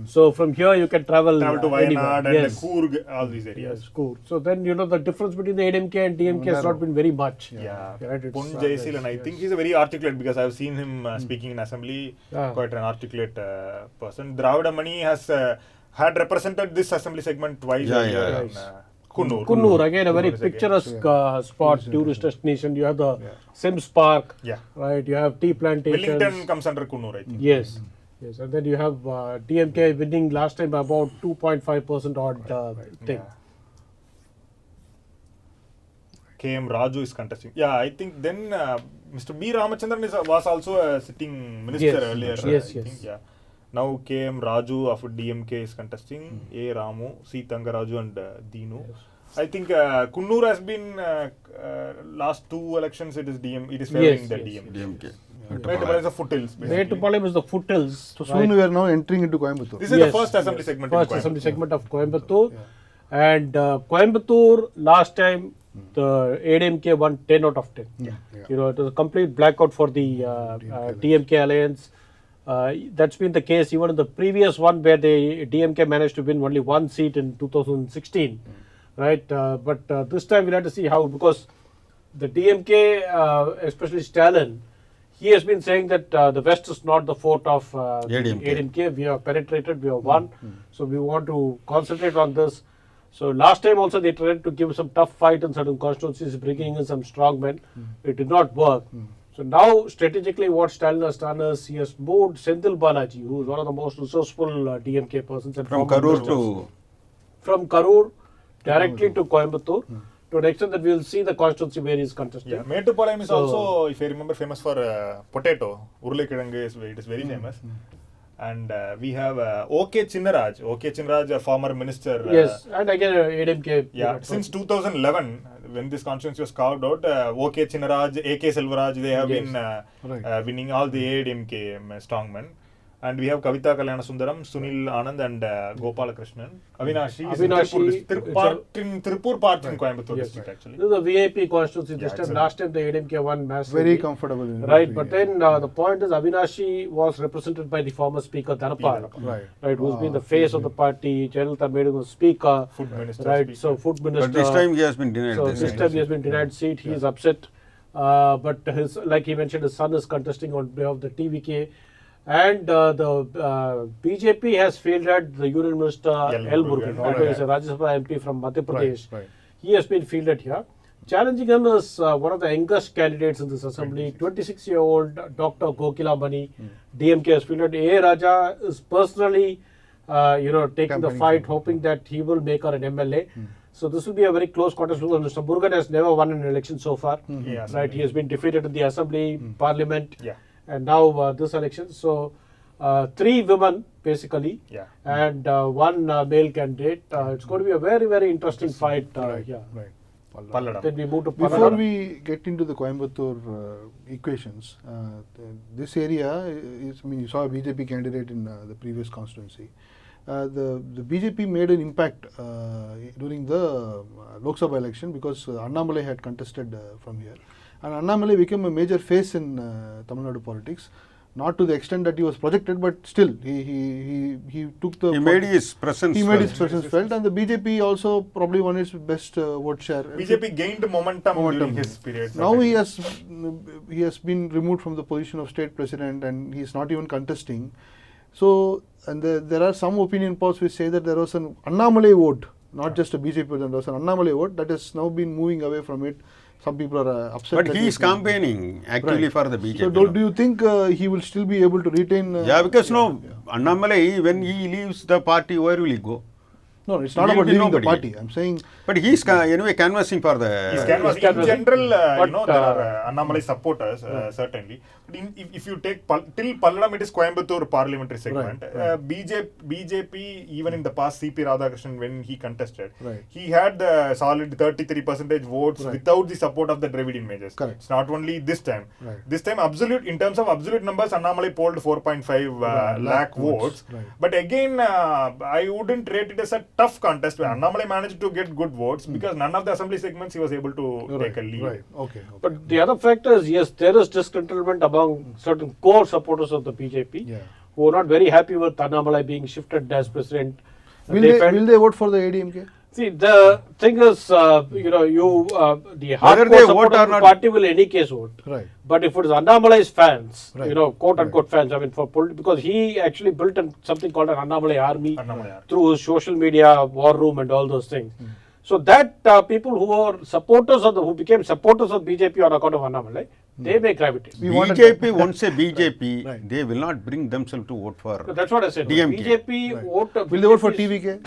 So from here you can travel to Wayanad and yes. Coorg, all these areas. Yes, Coorg. So then the difference between the ADMK and DMK has not been very much. Right, Pun Jaisil, and I think he's a very articulate because I've seen him speaking in assembly. Quite an articulate person. Dravida Mani has had represented this assembly segment twice. Kunnur, again a very picturesque spot, tourist destination. You have the Sims Park, right? You have tea plantations. Wellington comes under Kunnur, I think. Yes, and then you have DMK winning last time about 2.5% odd thing. KM Raju is contesting. I think then Mr. B. Ramachandran was also a sitting minister earlier. Yes. Now KM Raju of DMK is contesting, A. Ramu, C. Tangaraju and Deenu. I think Kunnur has been last two elections. It is favoring the DMK. Metupalayam is the foothills. Metupalayam is the foothills. So soon we are now entering into Coimbatore. This is the first assembly segment. First assembly segment of Coimbatore, and Coimbatore last time the ADMK won 10 out of 10. It was a complete blackout for the DMK alliance. That's been the case even in the previous one where the DMK managed to win only one seat in 2016, right? But this time we'll have to see how, because the DMK, especially Stalin, he has been saying that the West is not the fort of ADMK. We have penetrated, we have won, so we want to concentrate on this. So last time also they tried to give some tough fight in certain constituencies, bringing in some strong men. It did not work. So now strategically what Stalin has done is he has moved Senthil Balaji, who is one of the most resourceful DMK persons. And from Karur directly to Coimbatore. To an extent that we will see the constituency where he is contesting. Metupalayam is also, if I remember, famous for potato. Urlekidangu is very famous. And we have OK Chinnaraj. OK Chinnaraj, a former minister. Yes, and again ADMK. Since 2011, when this constituency was carved out, OK Chinnaraj, AK Selvaraj, they have been winning all the ADMK strongmen. And we have Kavita Kalyanasundaram, Sunil Anand, and Gopalakrishnan. Avinashi is Avinashi in Tiruppur part in Coimbatore district actually. This is a VIP constituency this Yeah, time. it's a- Last time the ADMK won massively. Very comfortable. In Right, victory, but yeah. then the point is Avinashi was represented by the former speaker Dharmapuri. Right. Right, who's been the face of the party. Jayalalitha made him a speaker. Food minister. Right, speaker. so food minister. But this time he has been denied. So this this time. time he has been denied seat. He is upset. But his, like he mentioned, his son is contesting on behalf of the TVK. And the BJP has fielded the Union Minister L. Murugan, although he is a Rajya Sabha MP from Madhya Pradesh. Right. He has been fielded here. Challenging him is one of the youngest candidates in this assembly, 26-year-old Dr. Kokila Mani. DMK has fielded. A. Raja is personally, taking the Campaigning fight, for- hoping that he will make her an MLA. So this will be a very close contest because Mr. Murugan has never won an election so far. Yeah, Right, he has been defeated in the assembly, parliament, Yeah. and now this election. So 3 women basically, Yeah. and 1 male candidate. It's going to be a very, very interesting fight. Right. Yeah. Right. Palladam. Then we move to Before Palladam. we get into the Coimbatore equations, this area is, I mean, you saw a BJP candidate in the previous constituency. The BJP made an impact during the Lok Sabha election because Annamalai had contested from here. And Annamalai became a major face in Tamil Nadu politics. Not to the extent that he was projected, but still he took the. He made his presence. He made his felt. presence felt, and the BJP also probably won its best vote share. BJP gained momentum during his period. Now he has been removed from the position of state president, and he is not even contesting. So, and there are some opinion polls which say that there was an Annamalai vote, not just a BJP vote, there was an Annamalai vote that has now been moving away from it. Some people are upset. But that he is campaigning actually for the BJP. So, do you think he will still be able to retain? Yeah, because Annamalai, when he leaves the party, where will he go? No, it's not He will about be leaving the nobody. party. I'm saying. But he is anyway canvassing for the. He's canvassing. He's canvassing. In general, But, there are Annamalai supporters, certainly. But if you take till Palladam, it is Coimbatore parliamentary segment. BJP, even in the past, CP Radhakrishnan, when he contested, Right. he had the solid 33% votes Right. without the support of the Dravidian majors. Correct. It's not only this time. Right. This time, in terms of absolute numbers, Annamalai polled 4.5 lakh lakh votes. votes. Right. But again, I wouldn't rate it as a tough contest where Annamalai managed to get good votes because none of the assembly segments he was able to take a lead. Right. Okay. But the other factor is, yes, there is discontentment among certain core supporters of the BJP Yeah. who are not very happy with Annamalai being shifted as president. Will felt- they vote for the ADMK? See, the thing is, the Whether hardcore they vote supporters or of the not- party will in any case vote. Right. But if it is Annamalai's fans, Right. quote unquote fans, I mean, because he actually built something called an Annamalai army Annamalai army. through his social media, war room, and all those things. So that people who are supporters who became supporters of BJP on account of Annamalai, they may gravitate. We wanted BJP, once a BJP, Right. they will not bring themselves to vote for. So that's what I said. DMK. BJP Right. vote. Will they vote for TVK?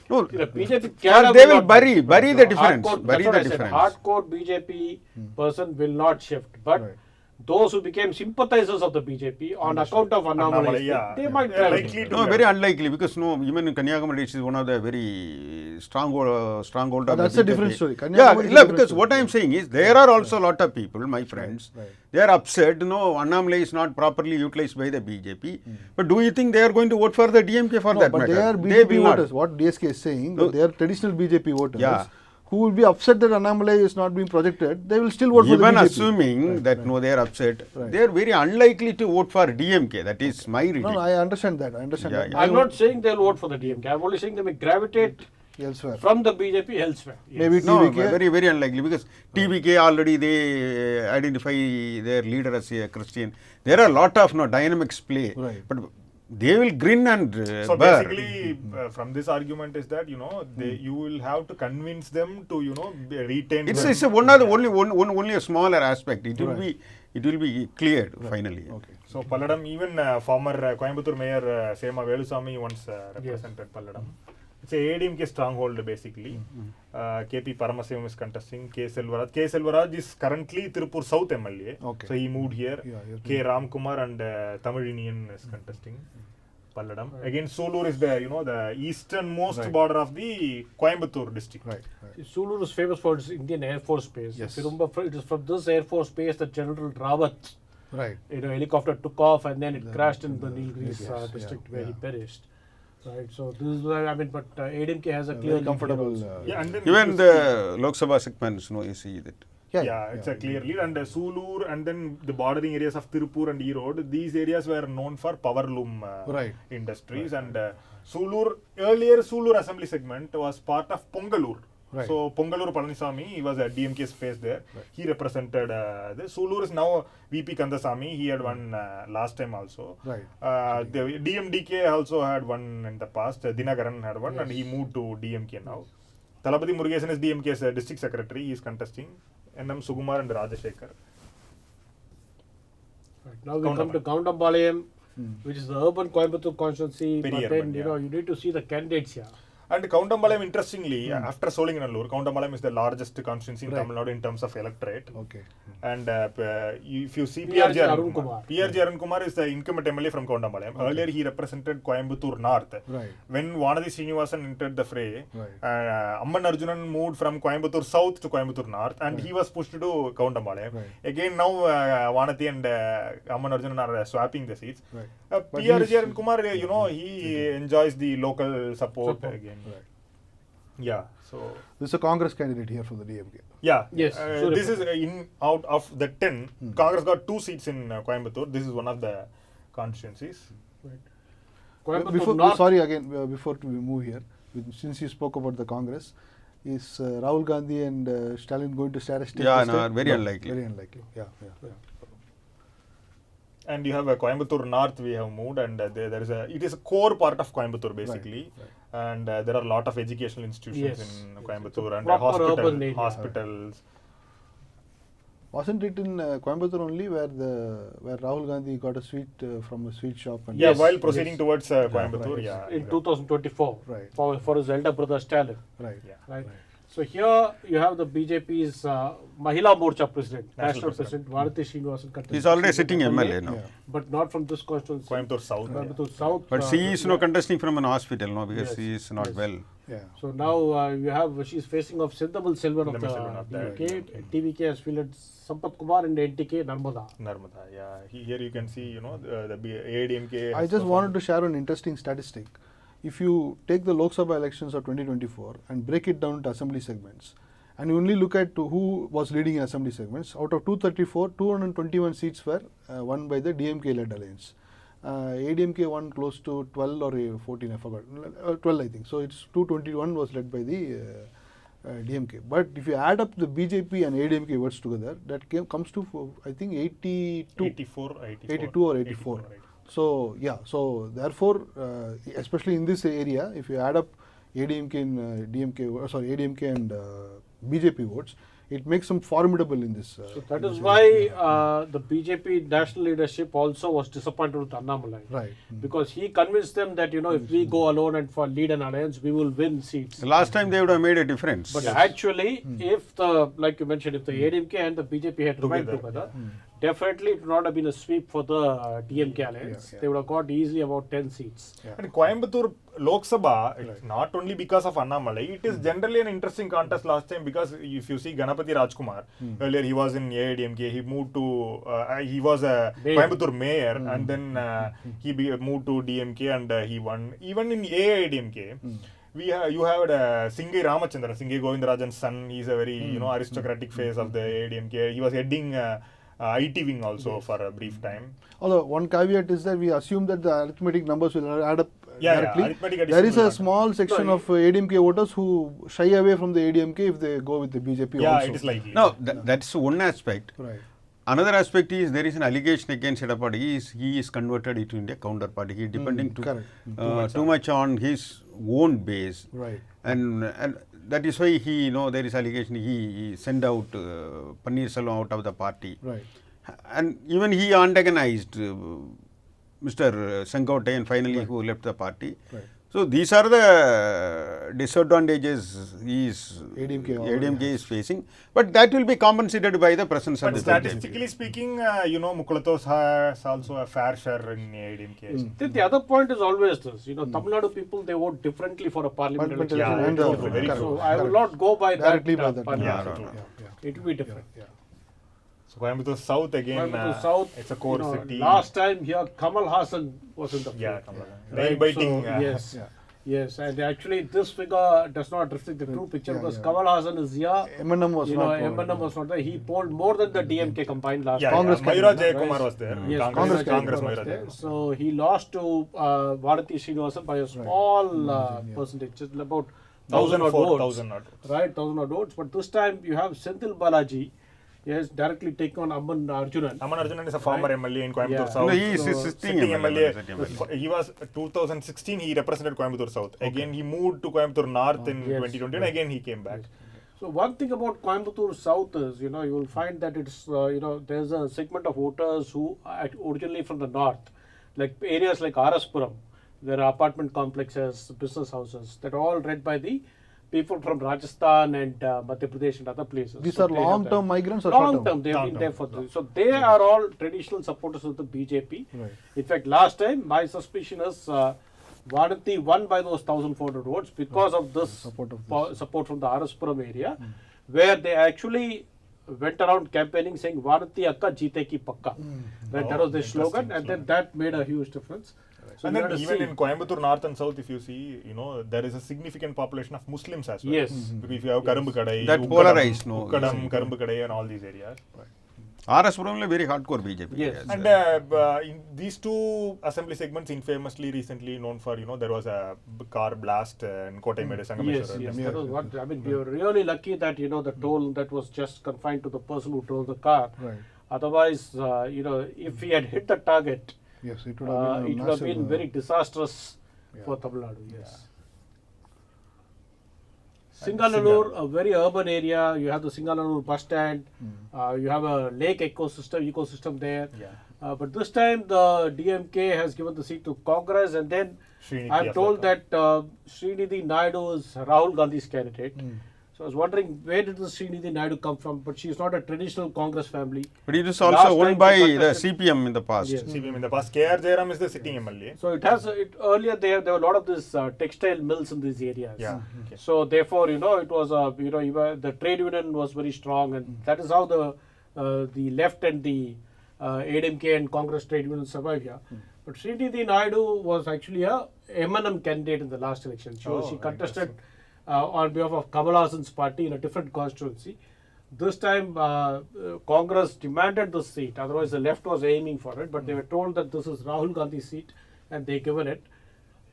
No, The BJP they will bury the difference. Hardcore, Bury that's what the I said. difference. Hardcore BJP person will not shift, but Right. those who became sympathizers of the BJP on account of Annamalai, Annamalai, yeah. they might Yeah, gravitate. likely to No, very unlikely because even in Kanyakumari, it is one of the very stronghold of That's the a different BJP. story. Yeah, Kanyakumari is a different because story. what I am saying is there are also a lot of people, my friends, Right. they are upset. No, Annamalai is not properly utilized by the BJP. But do you think they are going to vote for the DMK for No, that but matter? they are They BJP will not. voters. What DSK is saying, No. that they are traditional BJP voters Yeah. who will be upset that Annamalai is not being projected. They will still vote for the Even BJP. assuming Right, that right. no, they are upset, Right. they are very unlikely to vote for DMK. That is my reading. No, I understand that. I understand Yeah, that. yeah. I'm not saying they'll vote for the DMK. I'm only saying they may gravitate Elsewhere. from the BJP elsewhere. Yes. Maybe No, TVK. very, very unlikely because TVK already they identify their leader as a Christian. There are a lot of dynamics play, Right. but they will grin and So bear. basically, from this argument is that you will have to convince them to retain. It's one of the only a smaller aspect. It will be cleared finally. Okay. So Palladam, even former Coimbatore Mayor Sema Velusamy once represented Palladam. It's a ADMK stronghold basically. KP Paramasevam is contesting. K. Selvaraj is currently Tiruppur South MLA. Okay. So he moved here. Yeah, he has K. Ramkumar and Tamil Indian is contesting. Palladam. Again, Sulur is the easternmost Right. border of the Coimbatore district. Right. Right. Sulu is famous for its Indian Air Force Base. Yes. If you remember, it is from this Air Force Base that General Rawat Right. Helicopter took off and then it crashed in the Nilgiris district where he yeah. perished. Right. So this is why but ADMK has a clear Very lead comfortable. here also. Yeah, and then Even you the Lok Sabha segments, you see that. it's a clear lead. And Sulur and then the bordering areas of Tiruppur and Erode, these areas were known for power loom Right. industries. And earlier Sulur assembly segment was part of Pongalur. Right. So Pongalur Palanisamy, he was a DMK's face there. He represented this. Sulur is now VP Kandasamy. He had won last time also. Right. The DMDK also had one in the past. Dinagaran had one, and he moved to DMK now. Talapati Murugesan is DMK's district secretary. He is contesting. NM Sukumar and Rajashekar. Right. Now we come to Kaundambalayam, which is the urban Coimbatore constituency. But then, you need to see the candidates here. And Kaundambalayam, interestingly, after Solinganallur, Kaundambalayam is the largest constituency in Tamil Nadu in terms of electorate. Okay. And if you see PRG Arun Kumar. PRG Arun Kumar is the incumbent MLA from Kaundambalayam. Earlier he represented Coimbatore North. Right. When Vanadi Srinivasan entered the fray, Right. Amman Arjunan moved from Coimbatore South to Coimbatore North, and he was pushed to Kaundambalayam. Right. Again now Vanati and Amman Arjunan are swapping the seats. Right. PRG Arun Kumar, he enjoys the local support again. Right. Yeah, so This is a Congress candidate here from the DMK. yeah, Yes, this is out of the 10. Congress got 2 seats in Coimbatore. This is one of the constituencies. Right. Coimbatore Before, North, sorry again, before we move here, since you spoke about the Congress, is Rahul Gandhi and Stalin going to share a state? Yeah, this no, time? very unlikely. Very unlikely. Yeah. And you have Coimbatore North. We have moved, and it is a core part of Coimbatore basically. Right. And there are a lot of educational institutions Yes. in Coimbatore and proper urban area. hospitals. Wasn't it in Coimbatore only where Rahul Gandhi got a sweet from a sweet shop? And Yeah, Yes, while proceeding towards Coimbatore, right. yeah. in 2024 Right. for his elder brother Stalin. Right. Yeah. Right. So here you have the BJP's Mahila Morcha president, national president, Vanati Srinivasan. He's already sitting MLA now. Yeah. But not from this constituency. Coimbatore South. Coimbatore South. But she is contesting from an hospital, no, because Yes, she is not yes. well. Yeah. So now you have, she's facing of Sindhamal Selvan of Sindhamal Selvan of the the DMK. TVK has fielded Sampath Kumar and NTK Narmada. Narmada, yeah. Here you can see, the ADMK. I just wanted to share an interesting statistic. If you take the Lok Sabha elections of 2024 and break it down to assembly segments, and you only look at who was leading in assembly segments, out of 234, 221 seats were won by the DMK-led alliance. ADMK won close to 12 or 14, I forgot, 12 I think. So it's 221 was led by the DMK. But if you add up the BJP and ADMK votes together, that comes to I think 82 or 84. So yeah, so therefore, especially in this area, if you add up ADMK and ADMK and BJP votes, it makes them formidable in this. So that is why the BJP national leadership also was disappointed with Annamalai. Right. Because he convinced them that if we go alone and for lead an alliance, we will win seats. Last time they would have made a difference. But actually, if like you mentioned, if the ADMK and the BJP had remained together, definitely it would not have been a sweep for the DMK alliance. They would have got easily about 10 seats. And Coimbatore Lok Sabha, it's not only because of Annamalai, it is generally an interesting contest last time because if you see Ganapati Rajkumar, earlier he was in AIDMK, he moved to, he was a Coimbatore mayor and then he moved to DMK and he won. Even in AIDMK, you have Singai Ramachandran, Singai Govindarajan's son. He's a very aristocratic face of the AIDMK. He was heading IT wing also for a brief time. Although one caveat is that we assume that the arithmetic numbers will add up directly. Arithmetic There is addition a will small section of ADMK voters who shy away from the ADMK if they go with the BJP Yeah, also. it is likely. No, that's one aspect. Right. Another aspect is there is an allegation against Edappadi. He is converted into a counter party. He is depending too much on his own base. Right. And that is why there is allegation he sent out Pannirselvam out of the party. Right. And even he antagonized Mr. Sengote and finally who left the party. Right. So these are the disadvantages ADMK is facing, but that will be compensated by the presence of But the statistically speaking, Mukulatos has also a fair share in ADMK. The other point is always this, Tamil Nadu people, they vote differently for a parliament election. Yeah, And very So true. I will not go by Directly by that. that. parliament. Yeah, It will be different. Yeah. So Coimbatore South again, Coimbatore South, it's a core city. Last time here, Kamal Hassan was in the field. Yeah, Kamal. Right, Nail-biting, so, yes. Yeah. Yes, and actually this figure does not reflect the true picture because Kamal Hassan is here. M&M was not. M&M was not there. He polled more than the DMK combined last Yeah, time. Congress Mayura candidate, Jayakumar was there. Yes, Congress Congress Mayura was there. Jayakumar. So he lost to Bharati Srinivasan by a small percentage, just about 1,000 odd votes. 1,000 odd. Right, 1,000 odd votes. But this time you have Senthil Balaji. He has directly taken on Amman Arjunan. Aman Arjunan is a former MLA in Coimbatore Yeah. South. No, he is So, sitting Sitting MLA. MLA. He was 2016. He represented Coimbatore South. Again, he moved to Coimbatore North in Yes. 2020, and again he came back. So one thing about Coimbatore South is, you will find that it's, there's a segment of voters who are originally from the north, like areas like Araspuram. There are apartment complexes, business houses that are all led by the people from Rajasthan and Madhya Pradesh and other places. These So are they have long-term that. migrants or Long short-term? term, they have been Long-term. there for so they are all traditional supporters of the BJP. Right. In fact, last time my suspicion is Vadanthi won by those 1,400 votes because of this Support of support from the Araspuram area, where they actually went around campaigning saying Vadanthi akka jeete ki pakka. Right, that was their slogan, and then that made a huge difference. So And we then have to even see. in Coimbatore North and South, if you see, there is a significant population of Muslims as well. Yes. Because if you have Karumbu Kadai, That Ukkadam, polarized, no, Ukkadam, yes. Karumbu Kadai and all these areas. RS Puram very hardcore BJP. Yes. And in these two assembly segments, infamously recently known for, there was a car blast in Kottayamede, Yes, Sangameshwara. yes, that was what I mean. We were really lucky that the toll that was just confined to the person who drove the car. Right. Otherwise, if he had hit the target, Yes, it would have been a it would have been massive, very disastrous yeah. for Tamil Nadu. Yes. Singalalur, a very urban area. You have the Singalalur bus stand. You have a lake ecosystem there. Yeah. But this time the DMK has given the seat to Congress, and then Srinidhi I'm told Asaka. that Srinidhi Naidu is Rahul Gandhi's candidate. So I was wondering where did this Srinidhi Naidu come from? But she is not a traditional Congress family. But it is Last also time owned she by the contested- CPM in the past. Yes. CPM in the past. KR Jairam is the sitting MLA. So it has earlier there were a lot of these textile mills in these areas. Yeah. Okay. So therefore, it was even the trade union was very strong, and that is how the left and the ADMK and Congress trade union survived here. But Srinidhi Naidu was actually a M&M candidate in the last election. She contested on behalf of Kamal Hassan's party in a different constituency. This time, Congress demanded the seat. Otherwise, the left was aiming for it. But they were told that this is Rahul Gandhi's seat, and they given it.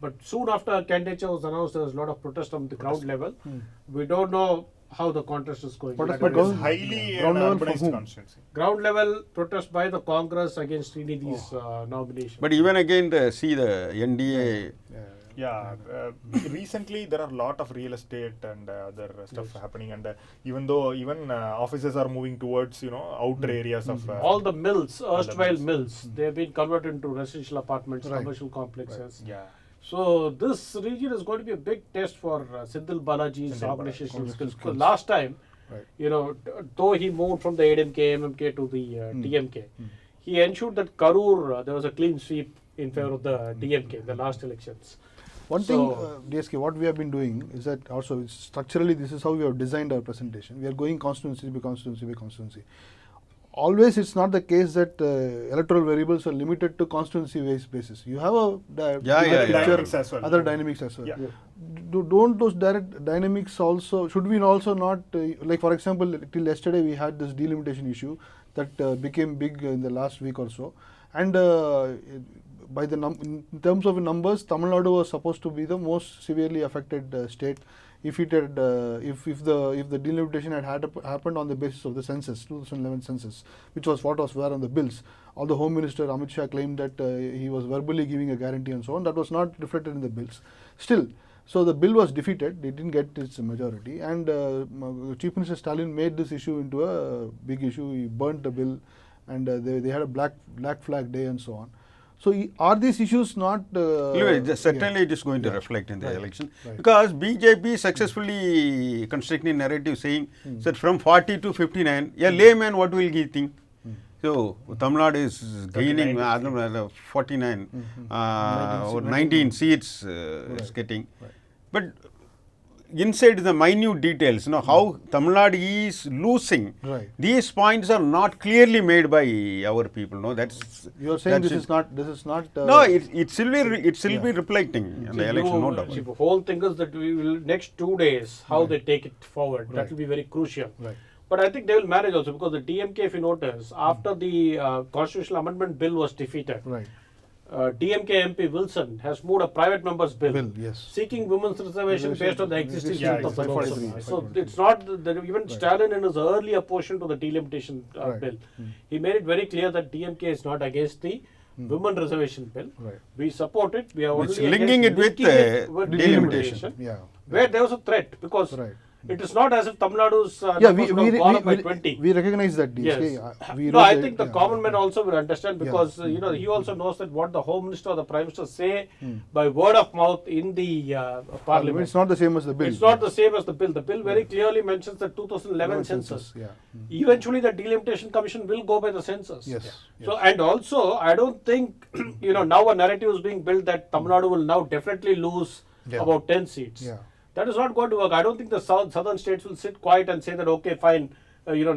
But soon after her candidature was announced, there was a lot of protest on the ground level. We don't know how the contest is going. Protest But by It is Ground- highly an ground level from urbanized whom? constituency. ground level protest by the Congress against Srinidhi's nomination. But even again, the NDA. Yeah, recently there are a lot of real estate and other stuff happening, and even though offices are moving towards outer areas of all the mills, erstwhile mills. mills, they have been converted into residential apartments, Right. commercial complexes. yeah. So this region is going to be a big test for Senthil Balaji's Senthil organizational Balaji. skills. Because last time, Right. though he moved from the ADMK, MMK to the DMK, he ensured that Karur, there was a clean sweep in favor of the DMK in the last elections. One So- thing, DSK, what we have been doing is that also structurally this is how we have designed our presentation. We are going constituency by constituency by constituency. Always it's not the case that electoral variables are limited to constituency basis. You have a Dynamics as well. other dynamics as well. Yeah. Don't those direct dynamics also, should we also not, like for example, till yesterday we had this delimitation issue that became big in the last week or so. And by the in terms of numbers, Tamil Nadu was supposed to be the most severely affected state. If it had, if the delimitation had happened on the basis of the census, 2011 census, which was what was there on the bills, although Home Minister Amit Shah claimed that he was verbally giving a guarantee and so on, that was not reflected in the bills. Still, so the bill was defeated; it didn't get its majority, and Chief Minister Stalin made this issue into a big issue. He burnt the bill, and they had a black flag day and so on. So are these issues not? Certainly, it is going to reflect in the election because BJP successfully constructing a narrative saying that from 40 to 59, a layman what will he think? So Tamil Nadu is gaining 49 or 19 seats is getting, but inside the minute details, how Tamil Nadu is losing. Right. These points are not clearly made by our people. No, that's. You are saying that's this is not. This is not. No, it will be reflecting in the election, no doubt. See, the whole thing is that we will next 2 days how they take it forward. That will be very crucial. Right. But I think they will manage also because the DMK, if you notice, after the constitutional amendment bill was defeated, Right. DMK MP Wilson has moved a private member's bill, Yes. seeking women's reservation based on the existing strength of the Lok 543, Sabha. So it's not that even Stalin in his earlier portion to the delimitation Right. bill, he made it very clear that DMK is not against the women reservation bill. Right. We support it. We are It's only linking it with delimitation, Yeah. where there was a threat because Right. it is not as if Tamil Nadu's Yeah, numbers would have gone up by 20. we recognize that. Yes. We No, wrote I it, think the yeah. common man also will understand because Yeah. he also knows that what the Home Minister or the Prime Minister say by word of mouth in the Parliament. It's not the same as the bill. It's not the same as the bill. The bill very clearly mentions the 2011 census. Yeah. Eventually, the Delimitation Commission will go by the census. Yes. So, and also, I don't think, now a narrative is being built that Tamil Nadu will now definitely lose Yeah. about 10 seats. Yeah. That is not going to work. I don't think the southern states will sit quiet and say that, okay, fine,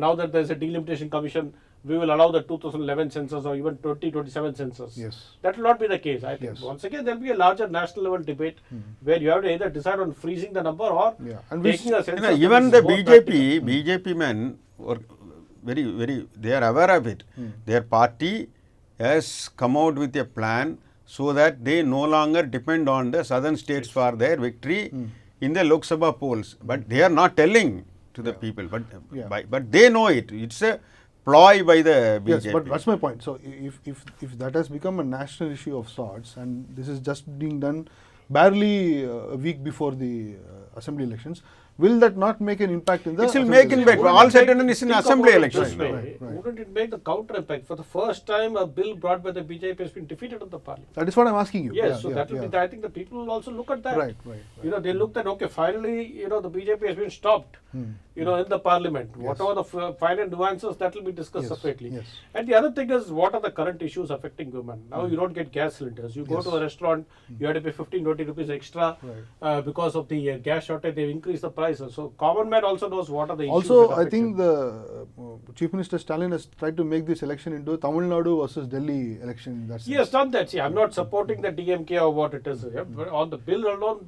now that there's a delimitation commission, we will allow the 2011 census or even 2027 census. Yes. That will not be the case. I think Yes. once again there will be a larger national level debate where you have to either decide on freezing the number or Yeah. And we taking a census. that Even is the more BJP men were very, they are aware of it. Their party has come out with a plan so that they no longer depend on the southern states for their victory in the Lok Sabha polls. But they are not telling to the people. But but they know it. It's a ploy by the BJP. Yes, but that's my point. So if that has become a national issue of sorts, and this is just being done barely a week before the assembly elections, will that not make an impact in the? It will assembly make elections? impact. All said and done is in Think assembly about it this election. way. Right. Wouldn't it make the counter impact? For the first time, a bill brought by the BJP has been defeated in the parliament. That is what I'm asking you. Yes, so that will be. I think the people will also look at that. Right. They looked at, okay, finally, the BJP has been stopped, in the parliament. Whatever the finer nuances, that will be discussed Yes, separately. yes. And the other thing is, what are the current issues affecting women? Now you don't get gas cylinders. You go to a restaurant, you have to pay 15-20 rupees extra because of the gas shortage. They've increased the prices. So common man also knows what are the issues. Also, that I affect think him. the Chief Minister Stalin has tried to make this election into Tamil Nadu versus Delhi election. He has done that. See, I'm not supporting the DMK or what it is. But on the bill alone,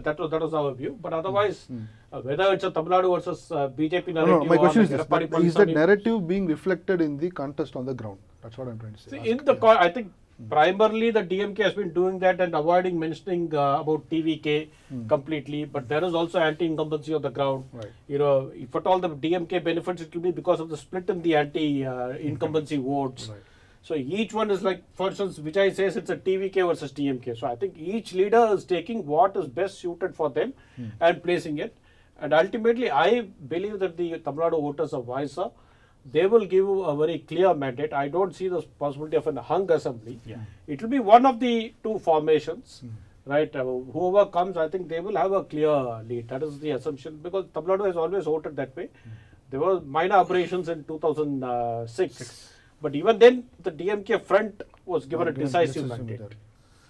that was our view. But otherwise, whether it's a Tamil Nadu versus BJP narrative. No, my question is this: Edappadi is that Palaniswamy- narrative being reflected in the contest on the ground? That's what I'm trying to say. See, I think primarily the DMK has been doing that and avoiding mentioning about TVK completely. But there is also anti-incumbency on the ground. Right. If at all the DMK benefits, it will be because of the split in the anti-incumbency votes. Right. So each one is like, for instance, Vijay says it's a TVK versus DMK. So I think each leader is taking what is best suited for them and placing it. And ultimately, I believe that the Tamil Nadu voters are wiser. They will give a very clear mandate. I don't see the possibility of a hung assembly. It will be one of the two formations, right? Whoever comes, I think they will have a clear lead. That is the assumption because Tamil Nadu has always voted that way. There were minor aberrations in 2006. But even then, the DMK front was given a decisive mandate.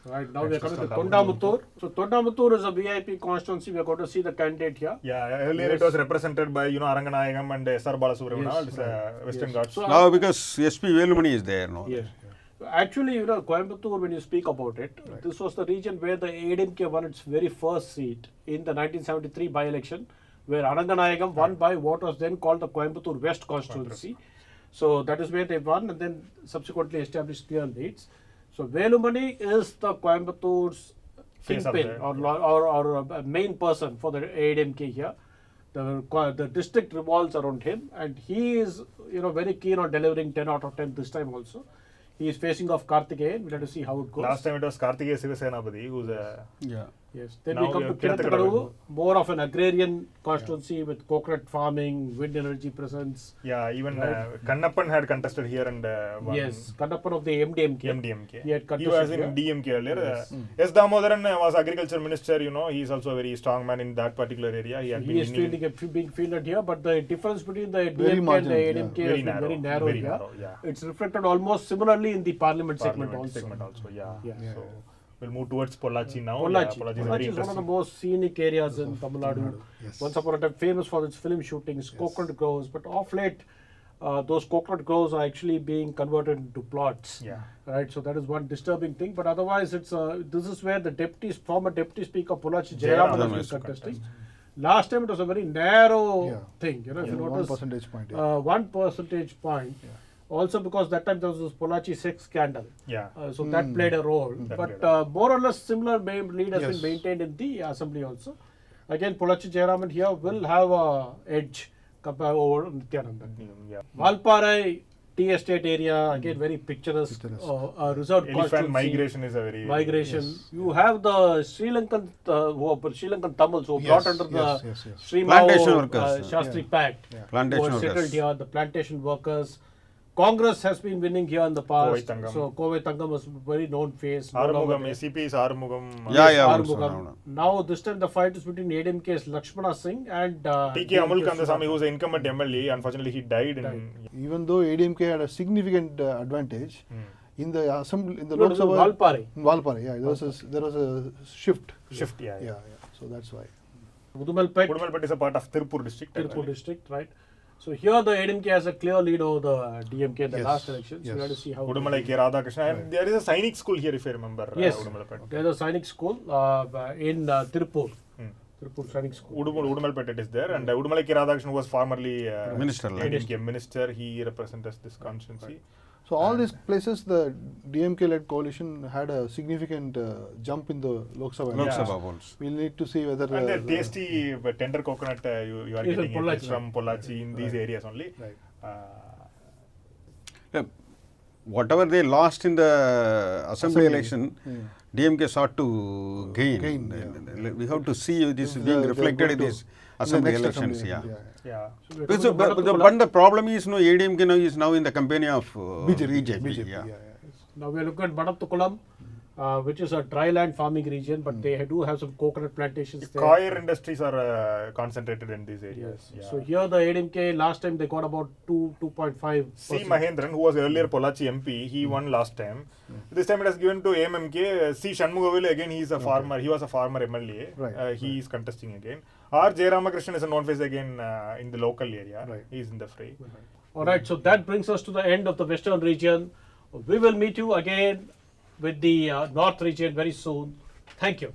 Right, now we are coming to Tondamuthur. So Tondamuthur is a VIP constituency. We are going to see the candidate here. Yeah, earlier it was represented by Aranganayagam and S.R. Balasubramanian, Western Ghats. So Now because SP Velumani is there, no? Yes. Actually, Coimbatore, when you speak about it, this was the region where the ADMK won its very first seat in the 1973 by-election, where Aranganayagam won by what was then called the Coimbatore West constituency. So that is where they won and then subsequently established clear leads. So Velumani is the Coimbatore's kingpin or main person for the ADMK here. The district revolves around him and he is very keen on delivering 10 out of 10 this time also. He is facing off Karthikeyan. We'll have to see how it goes. Last time it was Karthikeya Sivasenapati, who's a... Yeah. Yes. Then Now we come we to have Kinnathakadavu, more of an agrarian constituency with coconut farming, wind energy presence. Yeah, even Kannappan had contested here and won. Yes, Kannappan of the MDMK. He had He contested was in here. DMK earlier. S. Damodaran was agriculture minister, he is also a very strong man in that particular area. He is being fielded here, but the difference between the Very DMK and marginal, the yeah. ADMK Very has been narrow, very narrow very here. narrow, yeah. It's reflected almost similarly in the parliament segment Parliament also. segment also, yeah. Yeah. So We'll move towards Pollachi now. Pollachi. Yeah, Pollachi is Pollachi very is one of interesting. the most scenic areas in Tamil Nadu. Yes. Once upon a time famous for its film shootings, coconut groves, but of late those coconut groves are actually being converted into plots. Yeah. Right, so that is one disturbing thing. But otherwise, it's this is where the former deputy speaker Pollachi Jayaraman Jayaraman is has been contesting. Last time it was a very narrow Yeah. thing. You know, if you Yeah, notice, 1 percentage point. Yeah. 1 percentage point. Also because that time there was this Pollachi sex scandal. Yeah. So that played a role. That But played a more or less similar lead has Yes. been maintained in the assembly also. Again, Pollachi Jayaraman here will have a edge compared over Nityanandan. Yeah. Valparai tea estate area, again very picturesque. Reserved Elephant constituency. migration is a very Migration. You have the Sri Lankan Sri Lankan Tamils who were brought under the yes. Sri Plantation Mao workers. Shastri Pact. Plantation Who are settled workers. here, the plantation workers. Congress has been winning here in the past. Kovai Thangam. So Kovai Thangam was a very known face. no Arumugam, longer there. SCP is Arumugam. Yeah, Arumugam. Now this time the fight is between ADMK's Lakshmana Singh and TK Amul Kandasamy, who's an incumbent MLA, unfortunately he died. Even though ADMK had a significant advantage in the assembly, in the No, Lok this is Sabha, Valparai. Valparai, yeah, there was a shift. Shift, yeah. Yeah. So that's why. Udumalpet, Udumalpet is a part of Tiruppur district. Tirupur district, right? So here the ADMK has a clear lead over the DMK in the Yes, last election. So yes. we have to see how. Udumalai K. Radhakrishna. And there is a Sainik school here, if I remember. Yes, Udumalpet. there is a Sainik school in Tirupur. Tirupur Sainik School. Udumalpet it is there. And Udumalai K. Radhakrishna was formerly Minister, like. ADMK minister. He represents this constituency. So all these places, the DMK-led coalition had a significant jump in the Lok Sabha. Lok Yeah. Sabha votes. We'll need to see whether. And the tasty tender coconut you are Is in getting it Pollachi. is from Pollachi in these areas only. Right. Whatever they lost in the assembly election, DMK sought to gain. We have to see this being reflected in these assembly elections. Yeah. Yeah. So we are But talking about but the problem is, ADMK now is now in the company of BJP. Yeah. Now we are looking at Banattukulam, which is a dry land farming region, but they do have some coconut plantations there. Coir industries are concentrated in these areas. Yes. Yeah. So here the ADMK last time they got about 2.5%. C. Mahendran, who was earlier Pollachi MP, he won last time. This time it has given to AMMK. C. Shanmugavili, again, he is a farmer. He was a farmer MLA. Right. He is contesting again. R. J. Ramakrishnan is a known face again in the local area. Right. He is in the fray. All right, so that brings us to the end of the western region. We will meet you again with the north region very soon. Thank you.